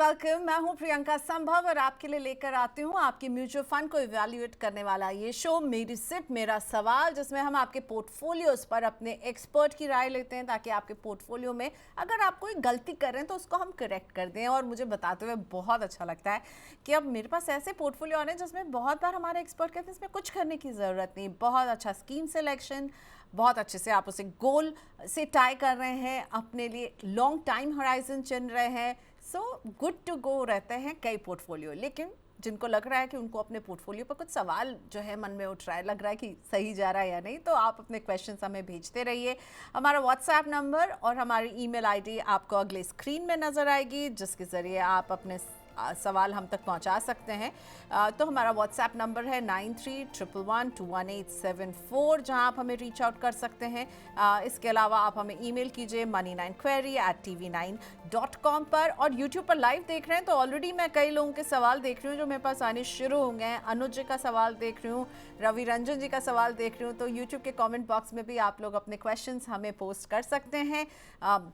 Welcome. मैं हूं प्रियंका संभव और आपके लिए लेकर आती हूं आपके म्यूचुअल फंड को इवैल्यूएट करने वाला ये शो मेरी सिप मेरा सवाल, जिसमें हम आपके पोर्टफोलियोज पर अपने एक्सपर्ट की राय लेते हैं ताकि आपके पोर्टफोलियो में अगर आप कोई गलती कर रहे हैं तो उसको हम करेक्ट कर दें। और मुझे बताते हुए बहुत अच्छा लगता है कि अब मेरे पास ऐसे पोर्टफोलियो आ रहे हैं जिसमें बहुत बार हमारे एक्सपर्ट कहते हैं इसमें कुछ करने की ज़रूरत नहीं। बहुत अच्छा स्कीम सिलेक्शन, बहुत अच्छे से आप उसे गोल से टाई कर रहे हैं, अपने लिए लॉन्ग टाइम होराइजन चुन रहे हैं। सो गुड टू गो रहते हैं कई पोर्टफोलियो। लेकिन जिनको लग रहा है कि उनको अपने पोर्टफोलियो पर कुछ सवाल जो है मन में उठ रहा है, लग रहा है कि सही जा रहा है या नहीं, तो आप अपने क्वेश्चंस हमें भेजते रहिए। हमारा व्हाट्सएप नंबर और हमारी ईमेल आईडी आपको अगले स्क्रीन में नज़र आएगी, जिसके ज़रिए आप अपने सवाल हम तक पहुंचा सकते हैं। तो हमारा व्हाट्सएप नंबर है 9311121874, जहां आप हमें रीच आउट कर सकते हैं। इसके अलावा आप हमें ईमेल कीजिए money9query@tv9.com पर। और यूट्यूब पर लाइव देख रहे हैं तो ऑलरेडी मैं कई लोगों के सवाल देख रही हूँ जो मेरे पास आने शुरू हो गए हैं। अनुज जी का सवाल देख रही हूँ, रवि रंजन जी का सवाल देख रही हूँ। तो यूट्यूब के कॉमेंट बॉक्स में भी आप लोग अपने क्वेश्चन हमें पोस्ट कर सकते हैं।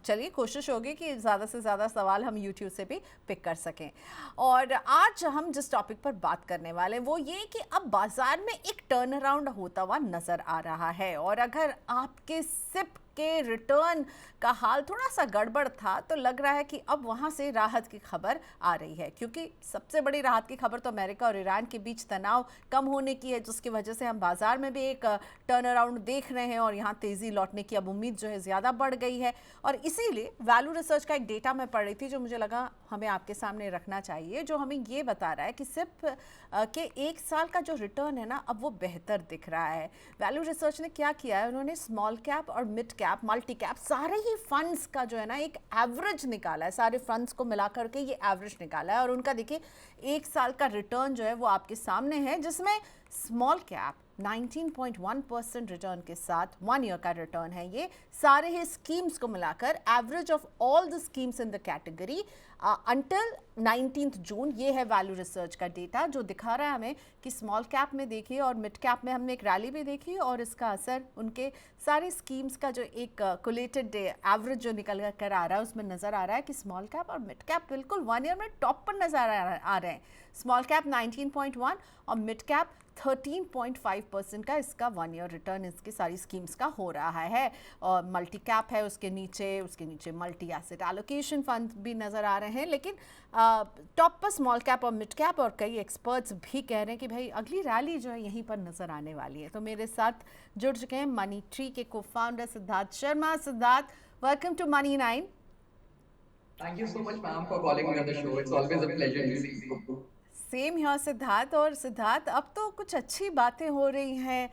चलिए, कोशिश होगी कि ज़्यादा से ज़्यादा सवाल हम यूट्यूब से भी पिक कर सकें। और आज हम जिस टॉपिक पर बात करने वाले हैं वो ये कि अब बाजार में एक टर्न अराउंड होता हुआ नजर आ रहा है। और अगर आपके सिप के रिटर्न का हाल थोड़ा सा गड़बड़ था तो लग रहा है कि अब वहाँ से राहत की खबर आ रही है, क्योंकि सबसे बड़ी राहत की खबर तो अमेरिका और ईरान के बीच तनाव कम होने की है, जिसकी वजह से हम बाजार में भी एक टर्न अराउंड देख रहे हैं और यहाँ तेज़ी लौटने की अब उम्मीद जो है ज़्यादा बढ़ गई है। और इसीलिए वैल्यू रिसर्च का एक डेटा मैं पढ़ रही थी जो मुझे लगा हमें आपके सामने रखना चाहिए, जो हमें ये बता रहा है कि सिर्फ के एक साल का जो रिटर्न है ना, अब वो बेहतर दिख रहा है। वैल्यू रिसर्च ने क्या किया है, उन्होंने स्मॉल कैप और मिड कैप, मल्टी कैप, सारे ही फंड्स का जो है ना एक एवरेज निकाला है। सारे फंड्स को मिला करके ये एवरेज निकाला है और उनका देखिए एक साल का रिटर्न जो है वो आपके सामने है, जिसमें स्मॉल कैप 19.1% रिटर्न के साथ 1 ईयर का रिटर्न है। ये सारे ही स्कीम्स को मिलाकर average of all the schemes in the category until 19 जून। ये है वैल्यू रिसर्च का डेटा जो दिखा रहा है हमें कि स्मॉल कैप में देखिए और मिड कैप में हमने एक रैली भी देखी और इसका असर उनके सारी स्कीम्स का जो एक कोलेटेड एवरेज जो निकल कर आ रहा है उसमें नज़र आ रहा है कि स्मॉल कैप और मिड कैप बिल्कुल 1 ईयर में टॉप पर नज़र आ रहे हैं। स्मॉल कैप 19.1 और मिड कैप 13.5% का इसका 1 ईयर रिटर्न इसकी सारी स्कीम्स का हो रहा है। और मल्टी कैप है उसके नीचे मल्टी एसेट एलोकेशन फंड भी नज़र आ रहे हैं। लेकिन टॉप पर स्मॉल कैप और मिड कैप, और कई एक्सपर्ट्स भी कह रहे हैं कि भाई अगली रैली जो है यहीं पर नज़र आने वाली है। तो मेरे साथ जुड़ चुके हैं मनी ट्री के को founder Siddharth Sharma. Siddharth, welcome to money 9। Thank you so much, ma'am, for calling me on the show. It's always a pleasure to see you. Same यहाँ सिद्धार्थ। और सिद्धार्थ, अब तो कुछ अच्छी बातें हो रही हैं,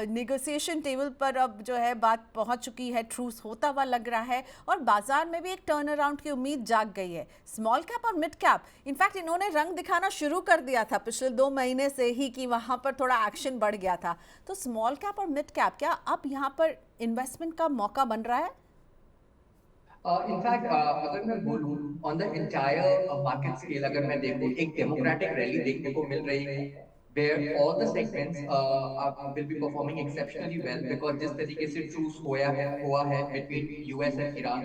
नेगोशिएशन टेबल पर अब जो है बात पहुँच चुकी है, ट्रूस होता हुआ लग रहा है और बाजार में भी एक टर्न अराउंड की उम्मीद जाग गई है। स्मॉल कैप और मिड कैप इनफैक्ट इन्होंने रंग दिखाना शुरू कर दिया था पिछले 2 महीने से ही कि वहाँ पर थोड़ा एक्शन बढ़ गया था। तो स्मॉल कैप और मिड कैप क्या अब यहाँ पर इन्वेस्टमेंट का मौका बन रहा है? इनफैक्ट अगर मैं बोलूँ on the entire market scale, अगर मैं देखूँ एक डेमोक्रेटिक रैली देखने को मिल रही है where all the segments will be performing exceptionally well because जिस तरीके से truce हुआ है between US and Iran,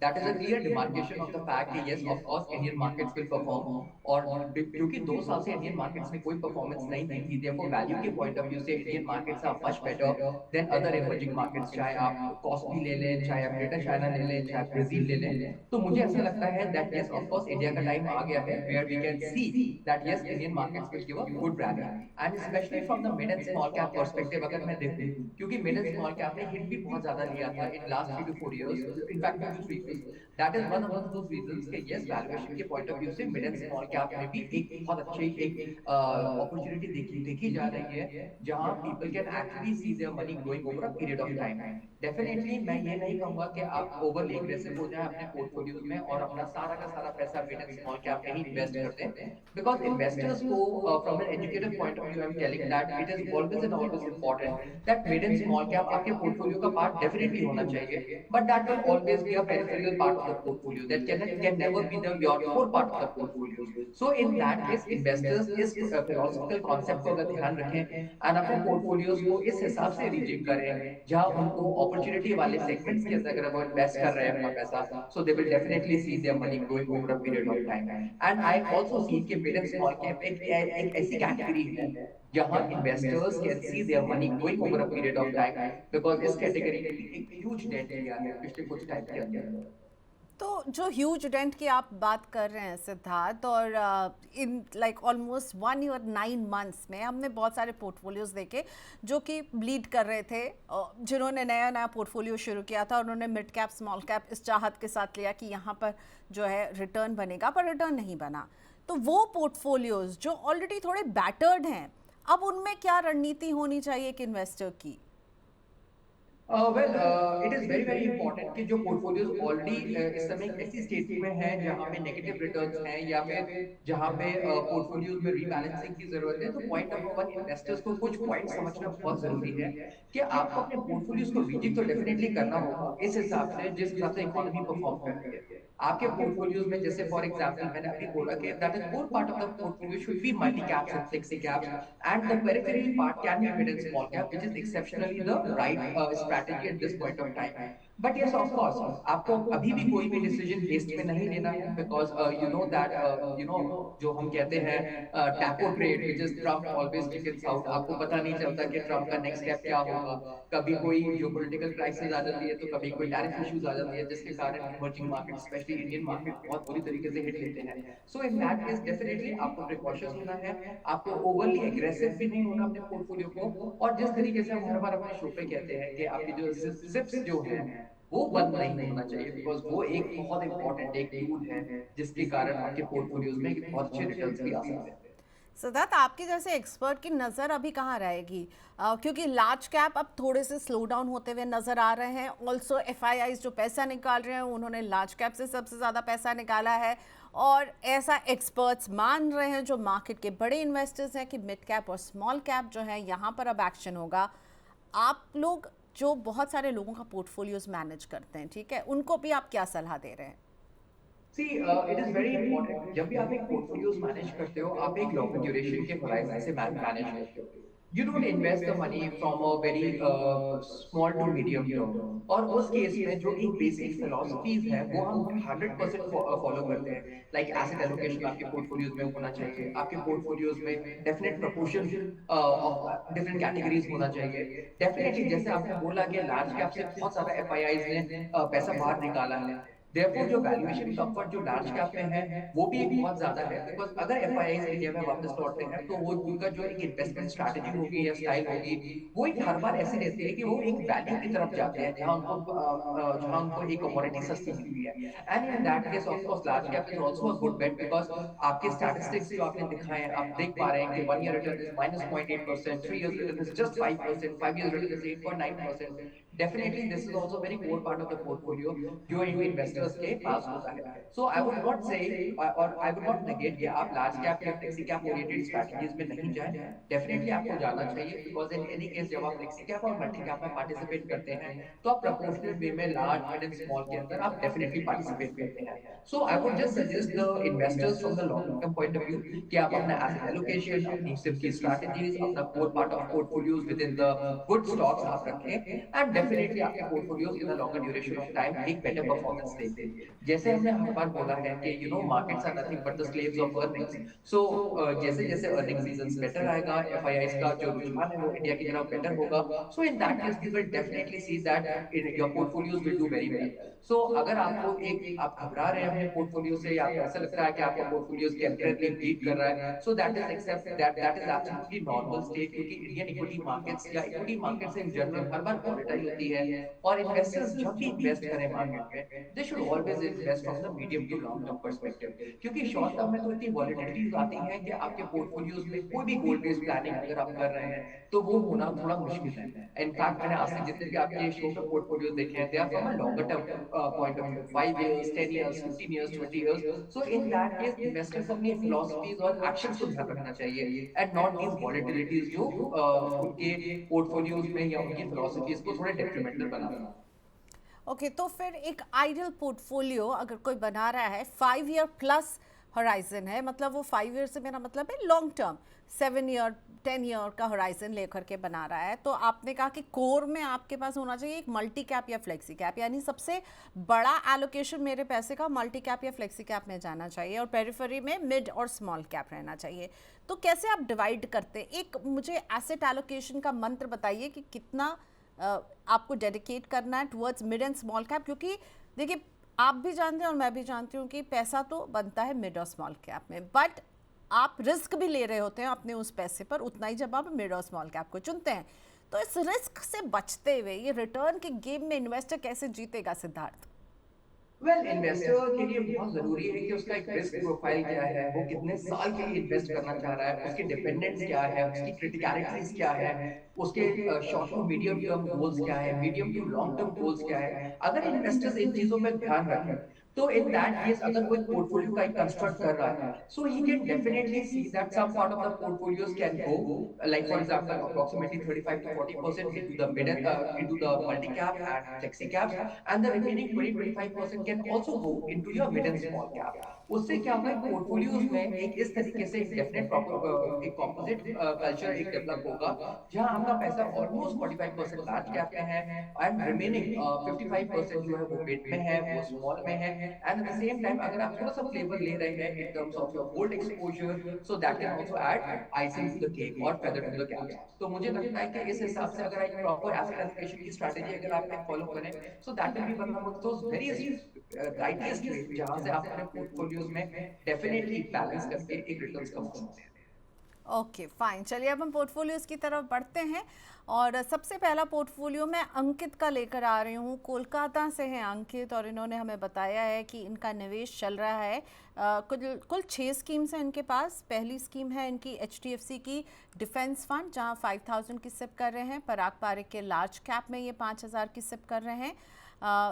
that is a clear demarcation of the fact कि yes, of course Indian markets will perform। और क्योंकि 2 साल से इंडियन मार्केट्स में कोई परफॉर्मेंस नहीं दी थी, therefore वैल्यू के पॉइंट ऑफ व्यू से Indian markets are much better than other emerging markets, चाहे आप कॉस्टली ले लें, चाहे आप ग्रेटर चाइना ले लें, चाहे आप ब्राजील ले लें। तो मुझे ऐसा लगता है that yes, of course India का टाइम आ गया है where we can see that yes, Indian markets will give a good rally and specially from the mid and small cap perspective अगर मैं देखूं, क्योंकि मिड एंड स्मॉल कैप ने hit भी बहुत ज्यादा लिया था in last 3 to 4 years, in fact 2 to 3 years। That is one of those reasons कि यस, वैल्यूएशन के पॉइंट ऑफ व्यू से मिड एंड स्मॉल कैप में भी एक बहुत अच्छी एक अपॉर्चुनिटी देखी जा रही है जहां people can actually see their money growing over a period of time. Definitely मैं ये नहीं कहूंगा कि आप ओवरली एग्रेसिव हो जाएं अपने पोर्टफोलियोज में और अपना सारा का सारा पैसा मिड एंड स्मॉल कैप में ही इन्वेस्ट कर दें, बिकॉज इन्वेस्टर्स को from an educated point of view I am telling that it is always and always important that mid and small cap आपके पोर्टफोलियो का पार्ट डेफिनेटली होना चाहिए, but that will always be a peripheral integral part of the portfolio. That can never be the your core part of the portfolio. So in that case, investors इस philosophical concept को अगर ध्यान रखें and अपने portfolios को इस हिसाब से रीजिम करें जहां उनको opportunity वाले segments के अंदर अगर वो invest कर रहे हैं अपना पैसा, so they will definitely see their money growing over a period of time. And I also see कि mid and small cap एक ऐसी category है जहां investors can see their money growing over a period of time because इस category ने भी एक huge dent लिया है पिछले कुछ टाइम के अंदर. तो जो ह्यूज डेंट की आप बात कर रहे हैं सिद्धार्थ, और in like almost 1 year 9 months में हमने बहुत सारे पोर्टफोलियोज देखे जो कि ब्लीड कर रहे थे, जिन्होंने नया नया पोर्टफोलियो शुरू किया था उन्होंने मिड कैप स्मॉल कैप इस चाहत के साथ लिया कि यहाँ पर जो है रिटर्न बनेगा, पर रिटर्न नहीं बना. तो वो पोर्टफोलियोज जो ऑलरेडी थोड़े बैटर्ड हैं, अब उनमें क्या रणनीति होनी चाहिए एक इन्वेस्टर की? It is very important कि जो portfolios already इस समय एक ऐसी स्टेट में हैं जहाँ पे नेगेटिव रिटर्न्स हैं या फिर जहाँ पे portfolios में रीबैलेंसिंग की जरूरत है, तो पॉइंट नंबर वन, इन्वेस्टर्स को कुछ पॉइंट समझना बहुत जरूरी है कि आपको अपने पोर्टफोलियोज को रीजिंग तो डेफिनेटली करना होगा इस हिसाब से जिस हिसाब से इकोनॉमी परफॉर्म कर रही है. आपके पोर्टफोलियोज में जैसे फॉर एग्जांपल मैंने अभी बोला कि that is core part of the portfolio should be multi caps and flexi caps and the peripheral part can be mid and small cap, which is exceptionally the right strategy at this point of time. But yes, of course, आपको अभी भी कोई भी decision haste में नहीं लेना है because you know that जो हम कहते हैं taco trade which is Trump always chickens out. आपको पता नहीं चलता कि ट्रम्प का नेक्स्ट स्टेप क्या होगा. कभी कोई जो पॉलिटिकल क्राइसिस आ जाती है तो कभी कोई टैरिफ इश्यूज आ जाती है जिसके कारण emerging market specially Indian market बहुत बुरी तरीके से हिट लेते हैं. सो इन दैट केस डेफिनेटली आपको प्रिकॉशंस होना है, आपको ओवरली एग्रेसिव भी नहीं होना अपने पोर्टफोलियो को. और जिस तरीके से हम हर बार अपने शो पे कहते हैं कि आपकी जो सिप्स जो हैं वो बंद नहीं होना चाहिए बिकॉज वो एक बहुत इंपॉर्टेंट एक टूल है जिसके कारण आपके पोर्टफोलियोज में बहुत अच्छे रिटर्न्स भी आ सकते हैं. सिद्धार्थ, आपकी जैसे एक्सपर्ट की नज़र अभी कहाँ रहेगी? क्योंकि लार्ज कैप अब थोड़े से स्लो डाउन होते हुए नज़र आ रहे हैं. ऑल्सो एफआईआईज जो पैसा निकाल रहे हैं उन्होंने लार्ज कैप से सबसे ज़्यादा पैसा निकाला है, और ऐसा एक्सपर्ट्स मान रहे हैं जो मार्केट के बड़े इन्वेस्टर्स हैं कि मिड कैप और स्मॉल कैप जो है यहाँ पर अब एक्शन होगा. आप लोग जो बहुत सारे लोगों का पोर्टफोलियोज मैनेज करते हैं, ठीक है, उनको भी आप क्या सलाह दे रहे हैं? See, it is very important. जब भी आप एक पोर्टफोलियोज मैनेज करते हो, आप एक लॉन्ग ड्यूरेशन के होराइजन से मैनेज करते हो. You don't invest the money from a very small to medium term. और उस केस में जो एक बेसिक फिलोसफीज है वो हम 100% फॉलो करते हैं. लाइक एसेट एलोकेशन आपके पोर्टफोलियोज में होना चाहिए. आपके पोर्टफोलियोज में definite proportion of different categories होना चाहिए. डेफिनेटली जैसे आपने बोला कि लार्ज कैप से बहुत सारा एफआईआईज ने पैसा बाहर निकाला है. Therefore, जो वैल्यूएशन कंफर्ट जो लार्ज कैप में है वो भी एक बहुत ज्यादा है बिकॉज अगर एफआईआईज इंडिया में वापस लौटते हैं तो वो उनका जो एक इन्वेस्टमेंट स्ट्रैटेजी होगी या स्टाइल होगी वो एक हर बार ऐसी रहती है कि वो एक वैल्यू की तरफ जाते हैं जहां उनको एक कमोडिटी सस्ती मिलती है. And in that case of course large cap is also a good bet because आपके स्टैटिस्टिक्स जो आपने दिखाए हैं आप देख पा रहे हैं कि 1 year return is -0.8%, 3 years return is just 5%, 5 years return is 8.9%. Definitely this is also very core part of the portfolio जो इन्वेस्टर्स के पास होता है. सो आई वुड नॉट से और आई वुड नॉट नेगेट कि आप लार्ज कैप या फ्लेक्सी कैप ओरिएंटेड स्ट्रेटजीज में नहीं जाएं. डेफिनेटली आपको जाना चाहिए बिकॉज इन एनी केस जब आप फ्लेक्सी कैप और मल्टी कैप में पार्टिसिपेट करते हैं तो आप प्रोपोर्शनल वे में लार्ज मिड एंड स्मॉल के अंदर आप डेफिनेटली पार्टिसिपेट करते हैं. So I would just suggest the investors from the long term point of view कि आप अपना एसेट एलोकेशन, अपनी सिप की स्ट्रेटजीज, अपना core part of portfolios with in the good stocks आप रखें एंड डेफिनेटली आपके portfolios in a longer duration of time एक बेटर परफॉर्मेंस देंगे. जैसे हमने हर बार बोला है कि markets are nothing but the slaves of earnings. So जैसे जैसे अर्निंग सीजंस बेटर आएगा, एफआईआईज का जो रुझान है वो इंडिया की तरफ बेटर होगा. So in that case we will definitely see that your portfolios will do very well. So अगर आपको एक आप घबरा रहे हैं अपने पोर्टफोलियो से या आपको ऐसा लगता है कि आपका पोर्टफोलियो टेम्परेरी बीट कर रहा है, so that is except that is absolutely normal state क्योंकि इंडियन इक्विटी मार्केट्स या इक्विटी मार्केट्स इन जनरल हर बार वॉलेटाइल होती है. और इन्वेस्टर्स जब भी इन्वेस्ट करें मार्केट में they should always invest from the medium to long term perspective क्योंकि शॉर्ट टर्म में तो इतनी वॉलेटिलिटीज आती हैं कि आपके पोर्टफोलियोज में कोई भी गोल बेस्ड प्लानिंग अगर आप कर रहे हैं तो वो होना थोड़ा मुश्किल है. इनफैक्ट मैंने आज तक जितने भी आपके शो पे पोर्टफोलियो देखे हैं they are from a longer term point of view, 5 years, 10 years, 15 years, 20 years. So in that case investors अपनी फिलॉसफीज और एक्शंस को ध्यान रखना चाहिए एंड नॉट दीज वॉलेटिलिटीज जो उनके पोर्टफोलियोज में या उनकी फिलॉसफीज को थोड़े डेट्रीमेंटल बना. ओके, तो फिर एक आइडियल पोर्टफोलियो अगर कोई बना रहा है, 5 ईयर प्लस होराइजन है, मतलब वो 5 ईयर से मेरा मतलब है लॉन्ग टर्म, 7 ईयर 10 ईयर का होराइजन लेकर के बना रहा है, तो आपने कहा कि कोर में आपके पास होना चाहिए एक मल्टी कैप या फ्लेक्सी कैप, यानी सबसे बड़ा एलोकेशन मेरे पैसे का मल्टी कैप या फ्लेक्सी कैप में जाना चाहिए, और पेरिफेरी में मिड और स्मॉल कैप रहना चाहिए। तो कैसे आप डिवाइड करते हैं? एक मुझे एसेट एलोकेशन का मंत्र बताइए कि कितना आपको डेडिकेट करना है towards mid and small cap, क्योंकि देखिए आप भी जानते हैं और मैं भी जानती हूँ कि पैसा तो बनता है मिड और स्मॉल कैप में, बट आप रिस्क भी ले रहे होते हैं अपने उस पैसे पर उतना ही जब आप मिड और स्मॉल कैप को चुनते हैं। तो इस रिस्क से बचते हुए ये रिटर्न के गेम में इन्वेस्टर कैसे जीतेगा, सिद्धार्थ? वेल, इन्वेस्टर के लिए बहुत जरूरी है कि उसका एक रिस्क प्रोफाइल क्या है, वो कितने साल के लिए इन्वेस्ट करना चाह रहा है, उसके डिपेंडेंट्स क्या है, उसकी क्रिटिकलिटीज क्या है, उसके short to medium term goals क्या है, medium to long term goals क्या है। अगर इन्वेस्टर्स इन चीजों पर ध्यान रखें, तो इन दैट केस अगर कोई पोर्टफोलियो का एक कंस्ट्रक्ट कर रहा है, so he can definitely see that some part of the portfolios can go, like for example approximately 35 to 40% into the mid into the multi cap and flexi caps, and the remaining 20-25% can also go into your mid and small cap. उससे क्या होगा, portfolios में एक इस तरीके से एक definite एक कॉम्पोजिट कल्चर एक डेवलप होगा, जहां आपका पैसा ऑलमोस्ट 45% लार्ज कैप में है एंड रिमेनिंग 55% जो है वो मिड में है, वो स्मॉल में है। And at the same time अगर आप थोड़ा सा फ्लेवर ले रहे हैं in terms of your gold exposure, so that can also add icing to the cake और फेदर टू द कैप। तो मुझे लगता है कि इस हिसाब से अगर एक प्रॉपर एसेट एलोकेशन की स्ट्रैटेजी अगर आप एक फॉलो करें, so that will be one of those very rightiest way जहां से आप अपने पोर्टफोलियोज में डेफिनेटली बैलेंस करके एक रिटर्न्स कमा सकते हैं। ओके फाइन, चलिए अब हम पोर्टफोलियोज की तरफ बढ़ते हैं, और सबसे पहला पोर्टफोलियो मैं अंकित का लेकर आ रही हूँ। कोलकाता से हैं अंकित, और इन्होंने हमें बताया है कि इनका निवेश चल रहा है, कुल 6 स्कीम्स हैं इनके पास। पहली स्कीम है इनकी HDFC की डिफेंस फंड, जहाँ 5000 की सिप कर रहे हैं। पराग पारिक के लार्ज कैप में ये 5000 की सिप कर रहे हैं।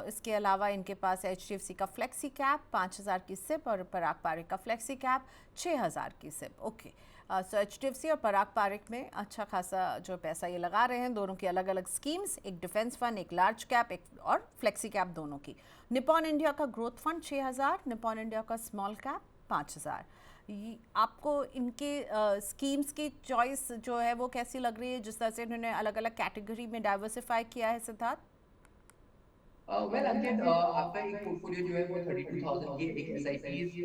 इसके अलावा इनके पास HDFC का फ्लेक्सी कैप 5000 की सिप, और पराग पारिक का फ्लेक्सी कैप 6000 की सिप। ओके, सो HDFC और पराग पारिक में अच्छा खासा जो पैसा ये लगा रहे हैं, दोनों की अलग अलग स्कीम्स, एक डिफेंस फंड, एक लार्ज कैप, एक और फ्लेक्सी कैप दोनों की। निपॉन इंडिया का ग्रोथ फंड 6000, निपॉन इंडिया का स्मॉल कैप 5000। आपको इनके स्कीम्स की चॉइस जो है वो कैसी लग रही है, जिस तरह से इन्होंने अलग अलग कैटेगरी में डाइवर्सिफाई किया है, सिद्धार्थ? वेल अंकित, आपका एक पोर्टफोलियो जो है वो 32,000 की एक SIPs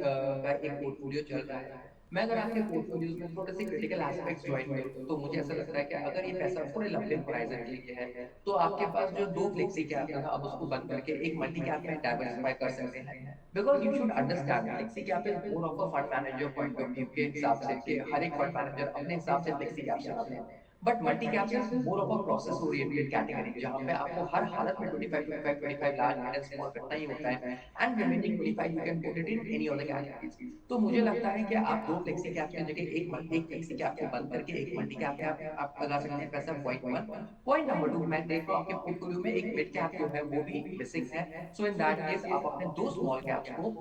का एक पोर्टफोलियो चल रहा है। मैं अगर आपके पोर्टफोलियोज में थोड़े से क्रिटिकल एस्पेक्ट्स ज्वाइन करूं, तो मुझे ऐसा लगता है कि अगर ये पैसा थोड़े लंबे होराइजन के लिए है, तो आपके पास जो दो फ्लेक्सी कैप है ना, आप उसको बंद करके एक मल्टी कैप में डाइवर्सिफाई कर सकते हैं। Because you should understand, flexi cap is more of a fund manager point of view के हिसाब से कि हर एक फंड मैनेजर अपने हिसाब से फ्लेक्सी कैप चलाते हैं। But multi caps is more of a process oriented category, जहां पे आपको हर हालत में 25 लार्ज मिड एंड स्मॉल रखना ही होता है, and remaining 25 you can put it in any other categories. तो मुझे लगता है कि आप दो फ्लेक्सी कैप्स की जगह एक फ्लेक्सी कैप को बंद करके एक मल्टी कैप में आप लगा सकते हैं पैसा, point one. Point number two, मैं देख रहा हूँ आपके पोर्टफोलियो में एक मिड कैप जो है वो भी मिसिंग है। सो इन दैट केस आप अपने दो स्मॉल कैप्स को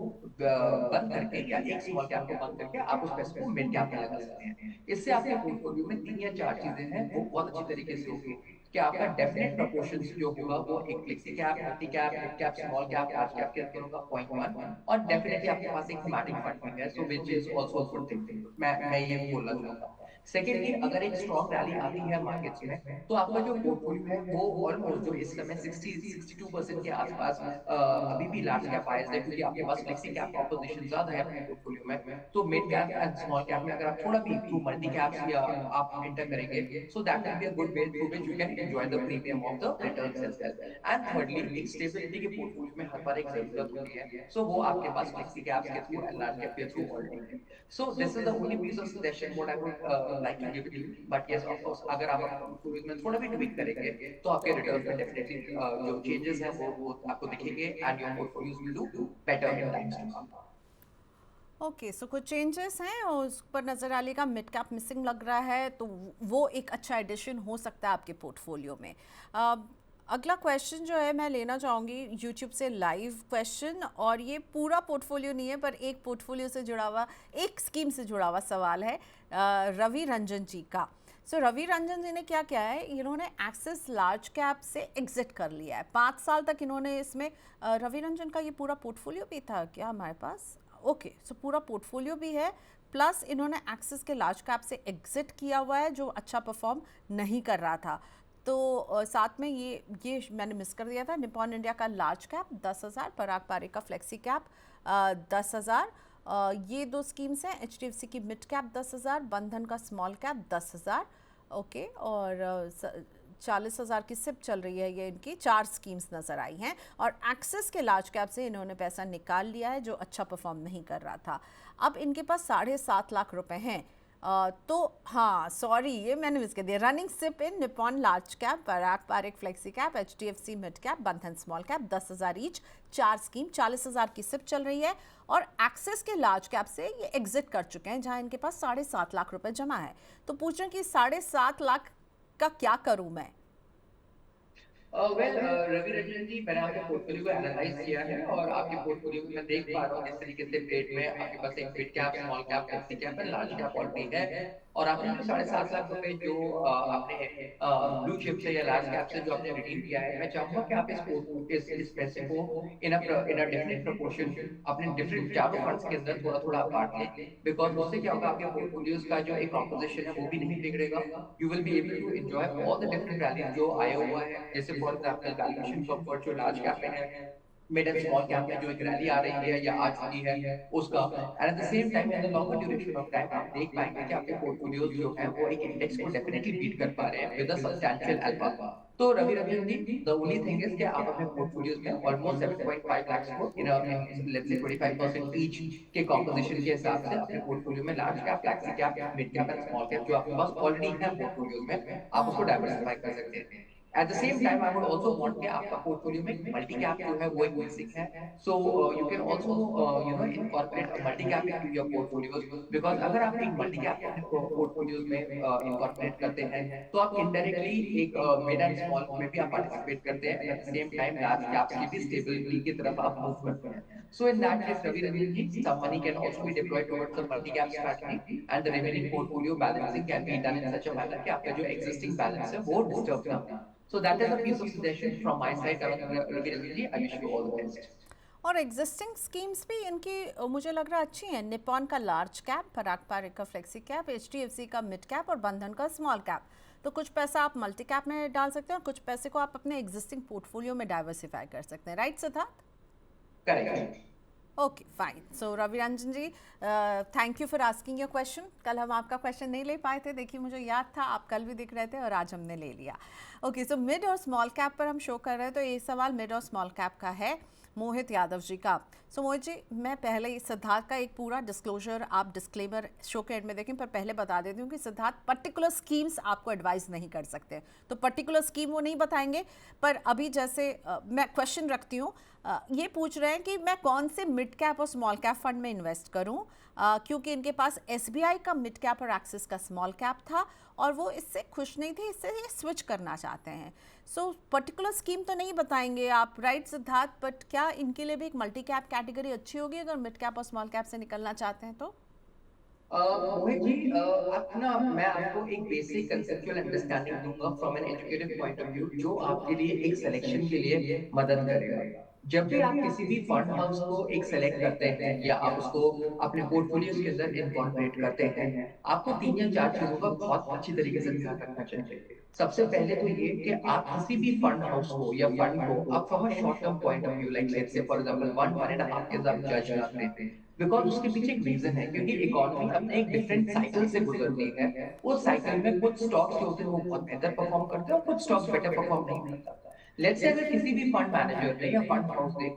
बंद करके या एक स्मॉल कैप को बंद करके आप उस पैसे को मिड कैप में लगा सकते हैं। इससे आपके पोर्टफोलियो में 3 या 4 चीजें हैं वो बहुत अच्छी तरीके से होगी, कि आपका डेफिनेट प्रोपोर्शंस जो होगा वो एक flexi cap, multi cap, mid cap, small cap, large cap के अंदर होगा, पॉइंट वन। और डेफिनेटली आपके पास एक थीमेटिक फंडिंग है, so which is also a good thing. मैं ये बोलना चाहूंगा। सेकेंडली, अगर एक स्ट्रॉन्ग रैली आती है मार्केट्स में, तो आपका जो पोर्टफोलियो है वो ऑलमोस्ट जो इस समय 60-62% के आसपास अभी भी लार्ज कैप बायस्ड है, क्योंकि आपके पास फ्लेक्सी कैप कॉम्पोजिशन ज्यादा है अपने पोर्टफोलियो में। तो mid cap and small cap में अगर आप थोड़ा भी थ्रू मल्टी कैप्स या आप एंटर करेंगे, so that will be a good way through which you can enjoy the premium of the returns as well. And thirdly, एक स्टेबिलिटी के पोर्टफोलियो में हर बार एक जरूरत होती है, सो वो आपके पास फ्लेक्सी कैप्स के थ्रू एंड लार्ज कैप के थ्रू ऑलरेडी है। So this is the only piece of suggestion what I would like to give you. But yes, of course, अगर आप अपने पोर्टफोलियो में थोड़ा भी ट्विक करेंगे, तो आपके रिटर्न्स में डेफिनेटली जो चेंजेस हैं वो आपको दिखेंगे, and your portfolios will do better in times to come. Okay, so कुछ चेंजेस हैं और उस पर नज़र डालिएगा। मिड कैप मिसिंग लग रहा है, तो वो एक अच्छा एडिशन हो सकता है आपके पोर्टफोलियो में। अगला क्वेश्चन जो है मैं लेना चाहूँगी यूट्यूब से लाइव क्वेश्चन, और ये पूरा पोर्टफोलियो नहीं है पर एक पोर्टफोलियो से जुड़ा हुआ, एक स्कीम से जुड़ा हुआ सवाल है रवि रंजन जी का। सो रवि रंजन जी ने क्या किया है, इन्होंने एक्सिस लार्ज कैप से एग्जिट कर लिया है। 5 साल तक इन्होंने इसमें रवि रंजन का ये पूरा पोर्टफोलियो भी था क्या हमारे पास? ओके, सो पूरा पोर्टफोलियो भी है, प्लस इन्होंने एक्सिस के लार्ज कैप से एग्जिट किया हुआ है जो अच्छा परफॉर्म नहीं कर रहा था। तो साथ में ये मैंने मिस कर दिया था, निपॉन इंडिया का लार्ज कैप 10,000, पराग पारेख का फ्लेक्सी कैप 10,000। ये दो स्कीम्स हैं। HDFC की मिड कैप 10,000, बंधन का स्मॉल कैप 10,000। ओके, और 40,000 की सिप चल रही है। ये इनकी 4 स्कीम्स नज़र आई हैं, और एक्सिस के लार्ज कैप से इन्होंने पैसा निकाल लिया है जो अच्छा परफॉर्म नहीं कर रहा था। अब इनके पास 7.5 लाख रुपए हैं। तो हाँ, सॉरी, ये मैंने मिस कर दिया। Running SIP in Nippon large cap, Parag Parikh flexi cap, HDFC mid cap, Bandhan small cap 10,000 each, 4 scheme, 40,000 की सिप चल रही है। और एक्सिस के लार्ज कैप से ये एग्जिट कर चुके हैं जहां इनके पास 7.5 लाख रुपए जमा है। तो पूछ रहे हैं कि 7.5 लाख का क्या करूं मैं? वेल रवि रंजन जी, मैंने आपके पोर्टफोलियो को एनालाइज किया है और आपके पोर्टफोलियो को मैं देख पा रहा हूँ जिस तरीके से पेड में आपके पास एक mid cap, small cap, flexi cap and large cap already है। और आपने जो 7.5 लाख रुपए जो आपने ब्लू चिप से या लार्ज कैप से जो आपने रिडीम किया है, मैं चाहूंगा कि आप इस पैसे को इन अ डेफिनेट प्रोपोर्शन अपने डिफरेंट चारों फंड्स के अंदर थोड़ा थोड़ा बांट लें। बिकॉज उससे क्या होगा, आपके पोर्टफोलियोज का जो एक कॉम्पोजिशन है वो भी नहीं बिगड़ेगा। You will be able to enjoy all the different values जो आया हुआ है। जैसे फॉर एग्जाम्पल वैल्यूएशन कंफर्ट जो लार्ज कैप में है, मिड एंड स्मॉल कैप में जो एक रैली आ रही है या आ चुकी है उसका, and at the same time in the longer duration of time आप देख पाएंगे कि आपके पोर्टफोलियोज जो है वो एक इंडेक्स को डेफिनेटली बीट कर पा रहे हैं विद अ सब्सटैंशियल अल्फा। तो रवि रंजन जी, द ओनली थिंग इज कि आप अपने पोर्टफोलियोज में ऑलमोस्ट 7.5 लाख को इन लेट्स से 25% ईच के कॉम्पोजिशन के हिसाब से अपने पोर्टफोलियो में large cap, flexi cap, mid cap and small cap जो आपके पास ऑलरेडी है पोर्टफोलियोज में, आप उसको डाइवर्सिफाई कर सकते हैं। Eight the same time I would also want कि आपका पोर्टफोलियो में मल्टी कैप जो है वो एक मिसिंग है। So you can also incorporate a multi cap into your portfolios. Because अगर आप एक मल्टी कैप को अपने पोर्टफोलियोज में इनकॉर्पोरेट करते हैं तो आप इनडायरेक्टली एक मिड एंड स्मॉल में भी आप पार्टिसिपेट करते हैं, eight the same time large caps की भी स्टेबिलिटी की तरफ आप मूव करते हैं। So in that case, Ravi Ranjan ji, some money can also be deployed towards the multi-cap strategy, and the remaining portfolio balancing can be done in such a manner कि आपका जो existing balance है वो disturb ना हो। So that is a piece of suggestion from my side, Ravi Ranjan ji. I wish you all the best. और existing schemes भी इनकी मुझे लग रहा अच्छी हैं। निपॉन का लार्ज कैप, पराग पारेख का फ्लेक्सी कैप, HDFC का मिड कैप और बंधन का स्मॉल कैप। तो कुछ पैसा आप मल्टी कैप में डाल सकते हैं और कुछ पैसे को आप अपने एग्जिस्टिंग पोर्टफोलियो में डाइवर्सिफाई कर सकते हैं। Right Siddharth? Correct. Okay, fine. So Ravi Ranjan ji, thank you for asking your question. कल हम आपका क्वेश्चन नहीं ले पाए थे, देखिए मुझे याद था, आप कल भी दिख रहे थे और आज हमने ले लिया। ओके, सो मिड और स्मॉल कैप पर हम शो कर रहे हैं, तो ये सवाल मिड और स्मॉल कैप का है मोहित यादव जी का। सो मोहित जी, मैं पहले ही सिद्धार्थ का एक पूरा डिस्क्लोजर, आप डिस्क्लेमर शो के एंड में देखें, पर पहले बता देती हूँ कि सिद्धार्थ पर्टिकुलर स्कीम्स आपको एडवाइस नहीं कर सकते, तो पर्टिकुलर स्कीम वो नहीं बताएंगे। पर अभी जैसे मैं क्वेश्चन रखती हूँ, ये पूछ रहे हैं कि मैं कौन से मिड कैप और स्मॉल कैप फंड में इन्वेस्ट करूं, क्योंकि इनके पास SBI का मिड कैप और एक्सिस का स्मॉल कैप था और वो इससे खुश नहीं थे, इससे ये स्विच करना चाहते हैं। सो पर्टिकुलर स्कीम तो नहीं बताएंगे आप, राइट सिद्धार्थ? बट क्या इनके लिए भी एक मल्टी कैप कैटेगरी अच्छी होगी अगर मिड कैप और स्मॉल कैप से निकलना चाहते हैं तो? मोहित जी, आप ना, मैं आपको एक बेसिक कंसेप्चुअल अंडरस्टैंडिंग दूंगा from an educative point of view जो आपके लिए एक सिलेक्शन के लिए मदद करेगा। जब भी आप किसी भी फंड हाउस को एक सेलेक्ट करते हैं या आप उसको अपने पोर्टफोलियोज के अंदर इनकॉर्पोरेट करते हैं, आपको 3 या 4 चीजों का बहुत अच्छी तरीके से ध्यान रखना चाहिए। सबसे पहले तो ये कि आप किसी भी फंड हाउस को या फंड को आप from a short term point of view, like let's say for example 1-1.5 years आप जज करते हैं। बिकॉज उसके पीछे एक रीजन है, क्योंकि इकोनॉमी अपने एक डिफरेंट साइकिल से गुजरती है। उस साइकिल में कुछ स्टॉक्स जो होते हैं वो बहुत बेहतर परफॉर्म करते हैं और कुछ स्टॉक्स बेटर परफॉर्म नहीं करता। लेट्स से अगर किसी भी फंड मैनेजर ने या फंड हाउस ने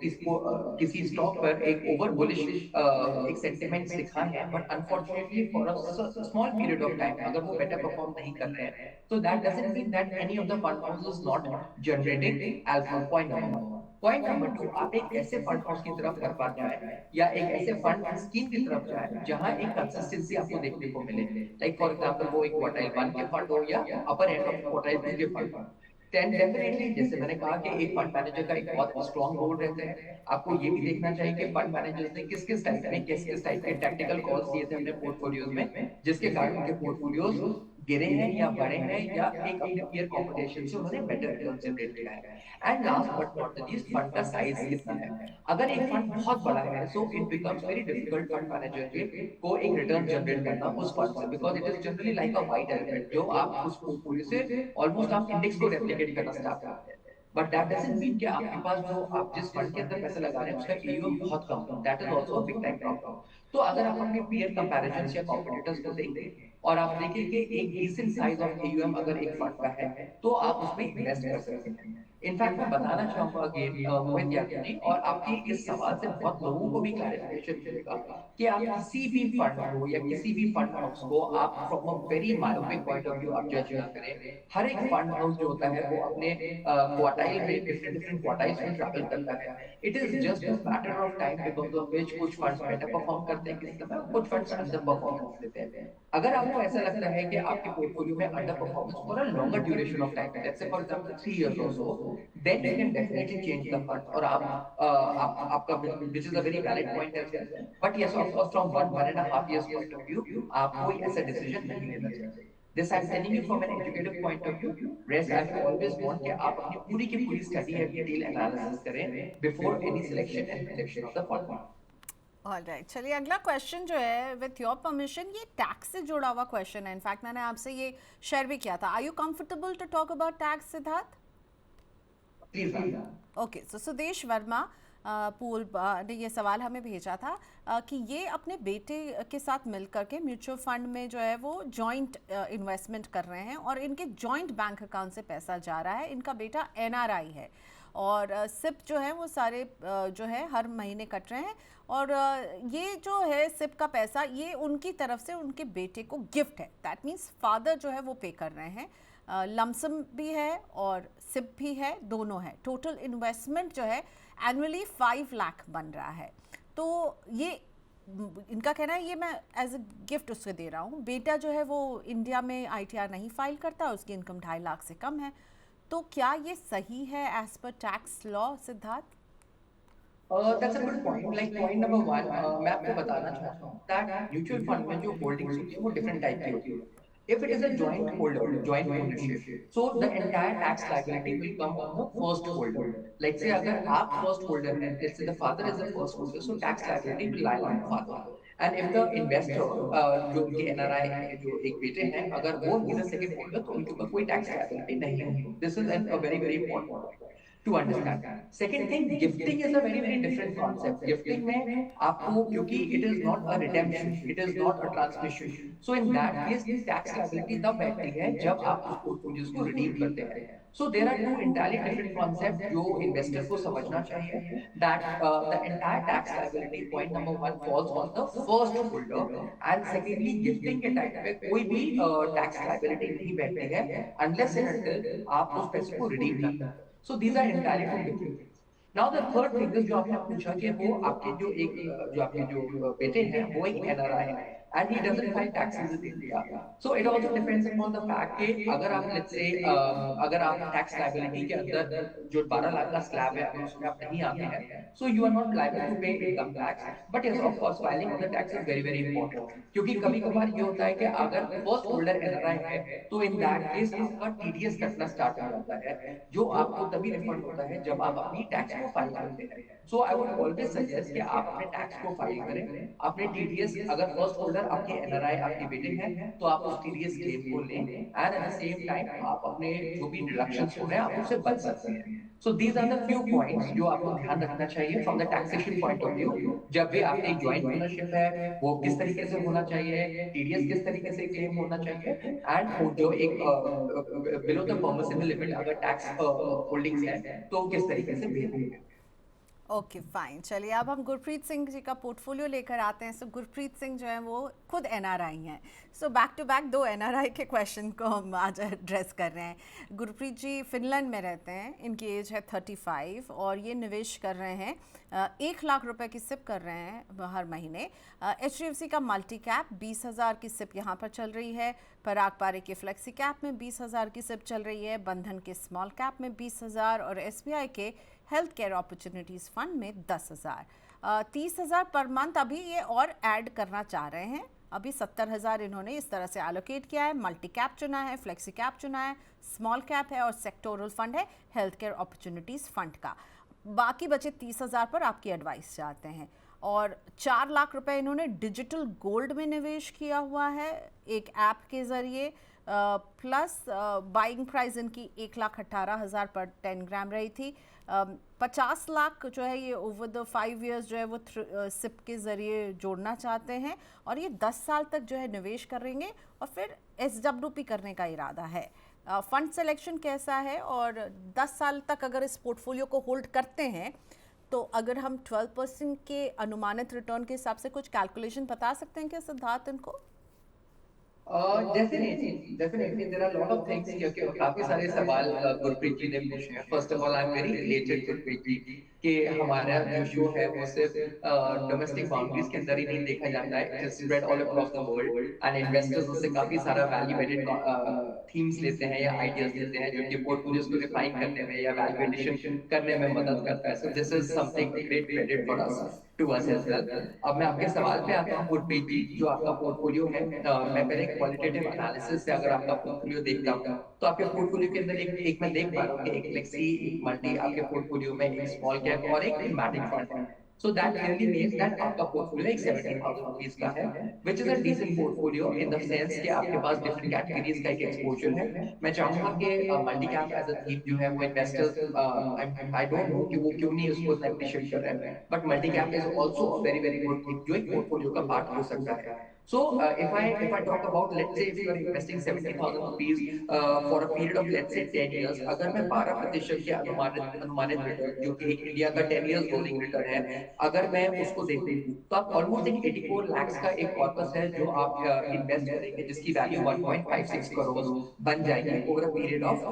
किसी स्टॉक पर एक ओवर बुलिश एक सेंटिमेंट्स दिखाए हैं, but unfortunately for a small period of time अगर वो बेटर परफॉर्म नहीं कर रहे हैं, तो that doesn't mean that any of the fund house is not generating alpha. Point number 1। Point number 2, आप एक ऐसे फंड हाउस की तरफ हर बार जाए या एक ऐसे फंड स्कीम की तरफ जाए जहां एक कंसिस्टेंसी आपको देखने को मिले। लाइक फॉर एग्जांपल वो एक क्वार्टाइल 1 के फंड हो या अपर एंड ऑफ क्वार्टाइल 2 के फंड हो। देन डेफिनेटली, जैसे मैंने कहा कि एक फंड मैनेजर का एक बहुत स्ट्रॉन्ग गोल रहता है, आपको ये भी देखना चाहिए कि फंड मैनेजर्स ने किस किस टाइप के टैक्टिकल कॉल्स दिए थे अपने पोर्टफोलियोज में, जिसके कारण उनके पोर्टफोलियोज गिरे हैं या बढ़े हैं या एक अपने पीयर कंपटीशन से उन्होंने बेटर रिटर्न जनरेट किया है। And last but not the least, fund का साइज कितना है। अगर एक फंड बहुत बड़ा है so it becomes very difficult fund manager के को एक रिटर्न जनरेट करना उस फंड से, because it is generally like a white elephant, जो आप उस पोर्टफोलियो से ऑलमोस्ट आप इंडेक्स को रेप्लिकेट करना स्टार्ट करते हैं। बट दैट डजंट मीन कि आपके पास जो आप जिस फंड के अंदर पैसे लगा रहे हैं उसका एयूएम बहुत कम है, that is also a big time problem. तो अगर आप अपने पीयर कंपैरिजंस या कॉम्पिटिटर्स को देखें और आप देखें कि एक डिसेंट साइज ऑफ एयूएम अगर एक फंड का है तो आप उसमें इन्वेस्ट कर सकते हैं। इनफैक्ट मैं बताना चाहूंगा अगेन मोहित यादव जी, और आपके इस सवाल से बहुत लोगों को भी क्लैरिफिकेशन मिलेगा कि आप किसी भी फंड को या किसी भी फंड हाउस को आप from a very myopic point of view आप जज ना करें। हर एक फंड हाउस जो होता है वो अपने क्वार्टाइल में डिफरेंट डिफरेंट क्वार्टाइल्स में ट्रैवल करता है। It is just a matter of time because of which कुछ फंड्स बेटर परफॉर्म करते हैं किसी समय और कुछ फंड्स अंडर परफॉर्मेंस देते हैं। अगर आपको ऐसा लगता है कि आपके पोर्टफोलियो में under performance for a longer duration of time, let's say for example 3 years और so, then you can definitely change the fund, और आपका which is a very valid point as well. But yes of course from 1.5 years point of view आप कोई ऐसा decision नहीं लेना चाहिए। This I'm telling you from an educative point of view. Rest, I will always want कि आप अपनी पूरी की पूरी स्टडी या डिटेल एनालिसिस करें before any selection and selection of the fund. Alright, चलिए अगला क्वेश्चन जो है विथ योर परमिशन ये टैक्स से जुड़ा हुआ क्वेश्चन है। इनफैक्ट मैंने आपसे ये शेयर भी किया था। Are you comfortable to talk about tax, Siddharth? Please, ma'am. Okay, so Sudesh Verma पूल ने ये सवाल हमें भेजा था कि ये अपने बेटे के साथ मिल करके म्यूचुअल फंड में जो है वो जॉइंट इन्वेस्टमेंट कर रहे हैं और इनके जॉइंट बैंक अकाउंट से पैसा जा रहा है। इनका बेटा एनआरआई है और सिप जो है वो सारे जो है हर महीने कट रहे हैं और ये जो है सिप का पैसा ये उनकी तरफ से उनके बेटे को गिफ्ट है। दैट मीन्स फादर जो है वो पे कर रहे हैं, लमसम भी है और सिप भी है, दोनों है। टोटल इन्वेस्टमेंट जो है एनुअली 5 लाख बन रहा है। तो ये इनका कहना है ये मैं एज अ गिफ्ट उससे दे रहा हूँ। बेटा जो है वो इंडिया में आईटीआर नहीं फाइल करता, उसकी इनकम 2.5 लाख से कम है। तो क्या ये सही है as per tax law, Siddharth? That's a good point. Like point number one, मैं आपको बताना चाहता हूँ that म्यूचुअल फंड में जो होल्डिंग्स होती है वो डिफरेंट टाइप की होती है। If it is a joint holder, joint ownership, so the entire tax liability will come on the first holder. Let's say अगर आप first holder हैं, let's say the father is the first holder, so tax liability will lie on the father. And if the investor, जो उनके NRI जो एक बेटे हैं, अगर वो he is a second holder, तो उनके ऊपर कोई tax liability नहीं होगी. This is a very very important point to understand. Second thing, gifting is a very different concept. Gifting में आपको क्योंकि it is not a redemption, it is not a transmission. So in that case, tax liability तब बैठती है जब आप उस portfolios को redeem करते हैं. So there are two entirely different concepts जो investor को समझना चाहिए. That the entire tax liability point number one falls on the first holder, and secondly gifting के टाइम पे कोई भी tax liability नहीं बैठती है unless and until आप उस पैसे को redeem ना करें. So these are entirely two different things. Now the third thing is जो आपने पूछा कि वो आपके जो एक जो आपके जो बेटे हैं वो एक एनआरआई है and he doesn't file taxes in India. So it also depends upon the fact कि अगर आप let's say अगर आप tax liability के अंदर जो 12 लाख का स्लैब है अगर उसमें आप नहीं आते हैं so you are not liable to pay income tax. But yes, of course filing of the tax is very important क्योंकि कभी कभार ये होता है कि अगर फर्स्ट होल्डर एनआरआई है तो इन दैट केस आपका टीडीएस कटना स्टार्ट हो जाता है जो आपको तभी रिफंड होता है जब आप अपनी टैक्स को फाइल करते हैं। So I would always suggest कि आप अपने टैक्स को फाइल करें, अपने टीडीएस अगर फर्स्ट होल्डर आपके एनआरआई आपके बेटे हैं तो आप उस टीडीएस क्लेम को लें and at the same time आप अपने जो भी डिडक्शंस हो रहे हैं आप उससे बच सकते हैं। So these are the few points जो आपको ध्यान रखना चाहिए from the taxation point of view. जब भी आपकी एक ज्वाइंट ओनरशिप है वो किस तरीके से होना चाहिए, टीडीएस किस तरीके से क्लेम होना चाहिए एंड जो एक बिलो द परमिसिबल लिमिट अगर टैक्स होल्डिंग्स है तो किस तरीके से बिहेव होंगे। ओके फाइन, चलिए अब हम गुरप्रीत सिंह जी का पोर्टफोलियो लेकर आते हैं। सो गुरप्रीत सिंह जो है वो खुद एनआरआई हैं। So back to back 2 NRI के क्वेश्चन को हम आज एड्रेस कर रहे हैं। गुरप्रीत जी फिनलैंड में रहते हैं, इनकी एज है 35 और ये निवेश कर रहे हैं 1 लाख रुपए की सिप कर रहे हैं हर महीने। एचडीएफसी का मल्टी कैप 20,000 की सिप यहाँ पर चल रही है, पराग पारे के फ्लेक्सी कैप में 20,000 की सिप चल रही है, बंधन के स्मॉल कैप में 20,000 और एसबीआई के हेल्थ केयर अपॉर्चुनिटीज़ फंड में 10,000। 30,000 पर मंथ अभी ये और ऐड करना चाह रहे हैं अभी 70,000 इन्होंने इस तरह से एलोकेट किया है। मल्टी कैप चुना है, फ्लेक्सी कैप चुना है, स्मॉल कैप है और सेक्टोरल फंड है हेल्थ केयर अपॉर्चुनिटीज़ फंड का। बाकी बचे 30,000 पर आपकी एडवाइस चाहते हैं। और 4 लाख रुपए इन्होंने डिजिटल गोल्ड में निवेश किया हुआ है एक ऐप के ज़रिए, प्लस बाइंग प्राइस इनकी 1,18,000 पर 10 ग्राम रही थी। 50 लाख जो है ये ओवर द 5 इयर्स जो है वो सिप के ज़रिए जोड़ना चाहते हैं और ये 10 साल तक जो है निवेश करेंगे और फिर SWP करने का इरादा है। फंड सिलेक्शन कैसा है और 10 साल तक अगर इस पोर्टफोलियो को होल्ड करते हैं तो अगर हम 12% के अनुमानित रिटर्न के हिसाब से कुछ कैलकुलेशन बता सकते हैं क्या सिद्धार्थ इनको? Definitely, there are a lot of things क्योंकि काफी सारे सवाल गुरप्रीत जी ने पूछे हैं। First of all I am very elated Gurpreet ji कि हमारा जो शो है वो सिर्फ डोमेस्टिक बाउंड्रीज के अंदर ही नहीं देखा जाता है, it is spread all across the world and investors उससे काफी सारा वैल्यू एडेड थीम्स लेते हैं या आइडियाज लेते हैं जो कि पोर्टफोलियोज को डिफाइन करने में या वैल्यू एडिशन करने में मदद करता है। So this is something great credit for us to us as well. अब मैं आपके सवाल पे आता हूँ गुरप्रीत जी, जो आपका पोर्टफोलियो है, मैं पहले क्वालिटेटिव एनालिसिस से अगर आपका पोर्टफोलियो देखता हूँ तो आपके पोर्टफोलियो के अंदर एक मैं देख पा रहा हूँ कि एक फ्लेक्सी, एक मल्टी, आपके पोर्टफोलियो में एक स्मॉल कैप और एक थीमेटिक फंड है। So that clearly means that आपका पोर्टफोलियो एक 70,000 रुपीज का है, which is a decent portfolio in the sense कि आपके पास डिफरेंट कैटेगरीज का एक एक्सपोजर है। मैं चाहूंगा कि multi cap as a theme जो है वो इन्वेस्टर्स, आई डोंट नो कि वो क्यों नहीं उसको इतना एप्रिशिएट कर रहे हैं, but multi cap is also a very very good thing जो एक पोर्टफोलियो का पार्ट हो सकता है। So if I talk about, let's say if you are investing 70,000 rupees for a period of let's say 10 years, अगर मैं 12% के अनुमानित अनुमानित रिटर्न जो कि एक इंडिया का 10 years रोलिंग रिटर्न है, अगर मैं उसको देखूं तो आप ऑलमोस्ट एक 84 lakhs का एक कॉर्पस है जो आप इन्वेस्ट करेंगे जिसकी वैल्यू 1.56 करोड़ बन जाएगी over a period of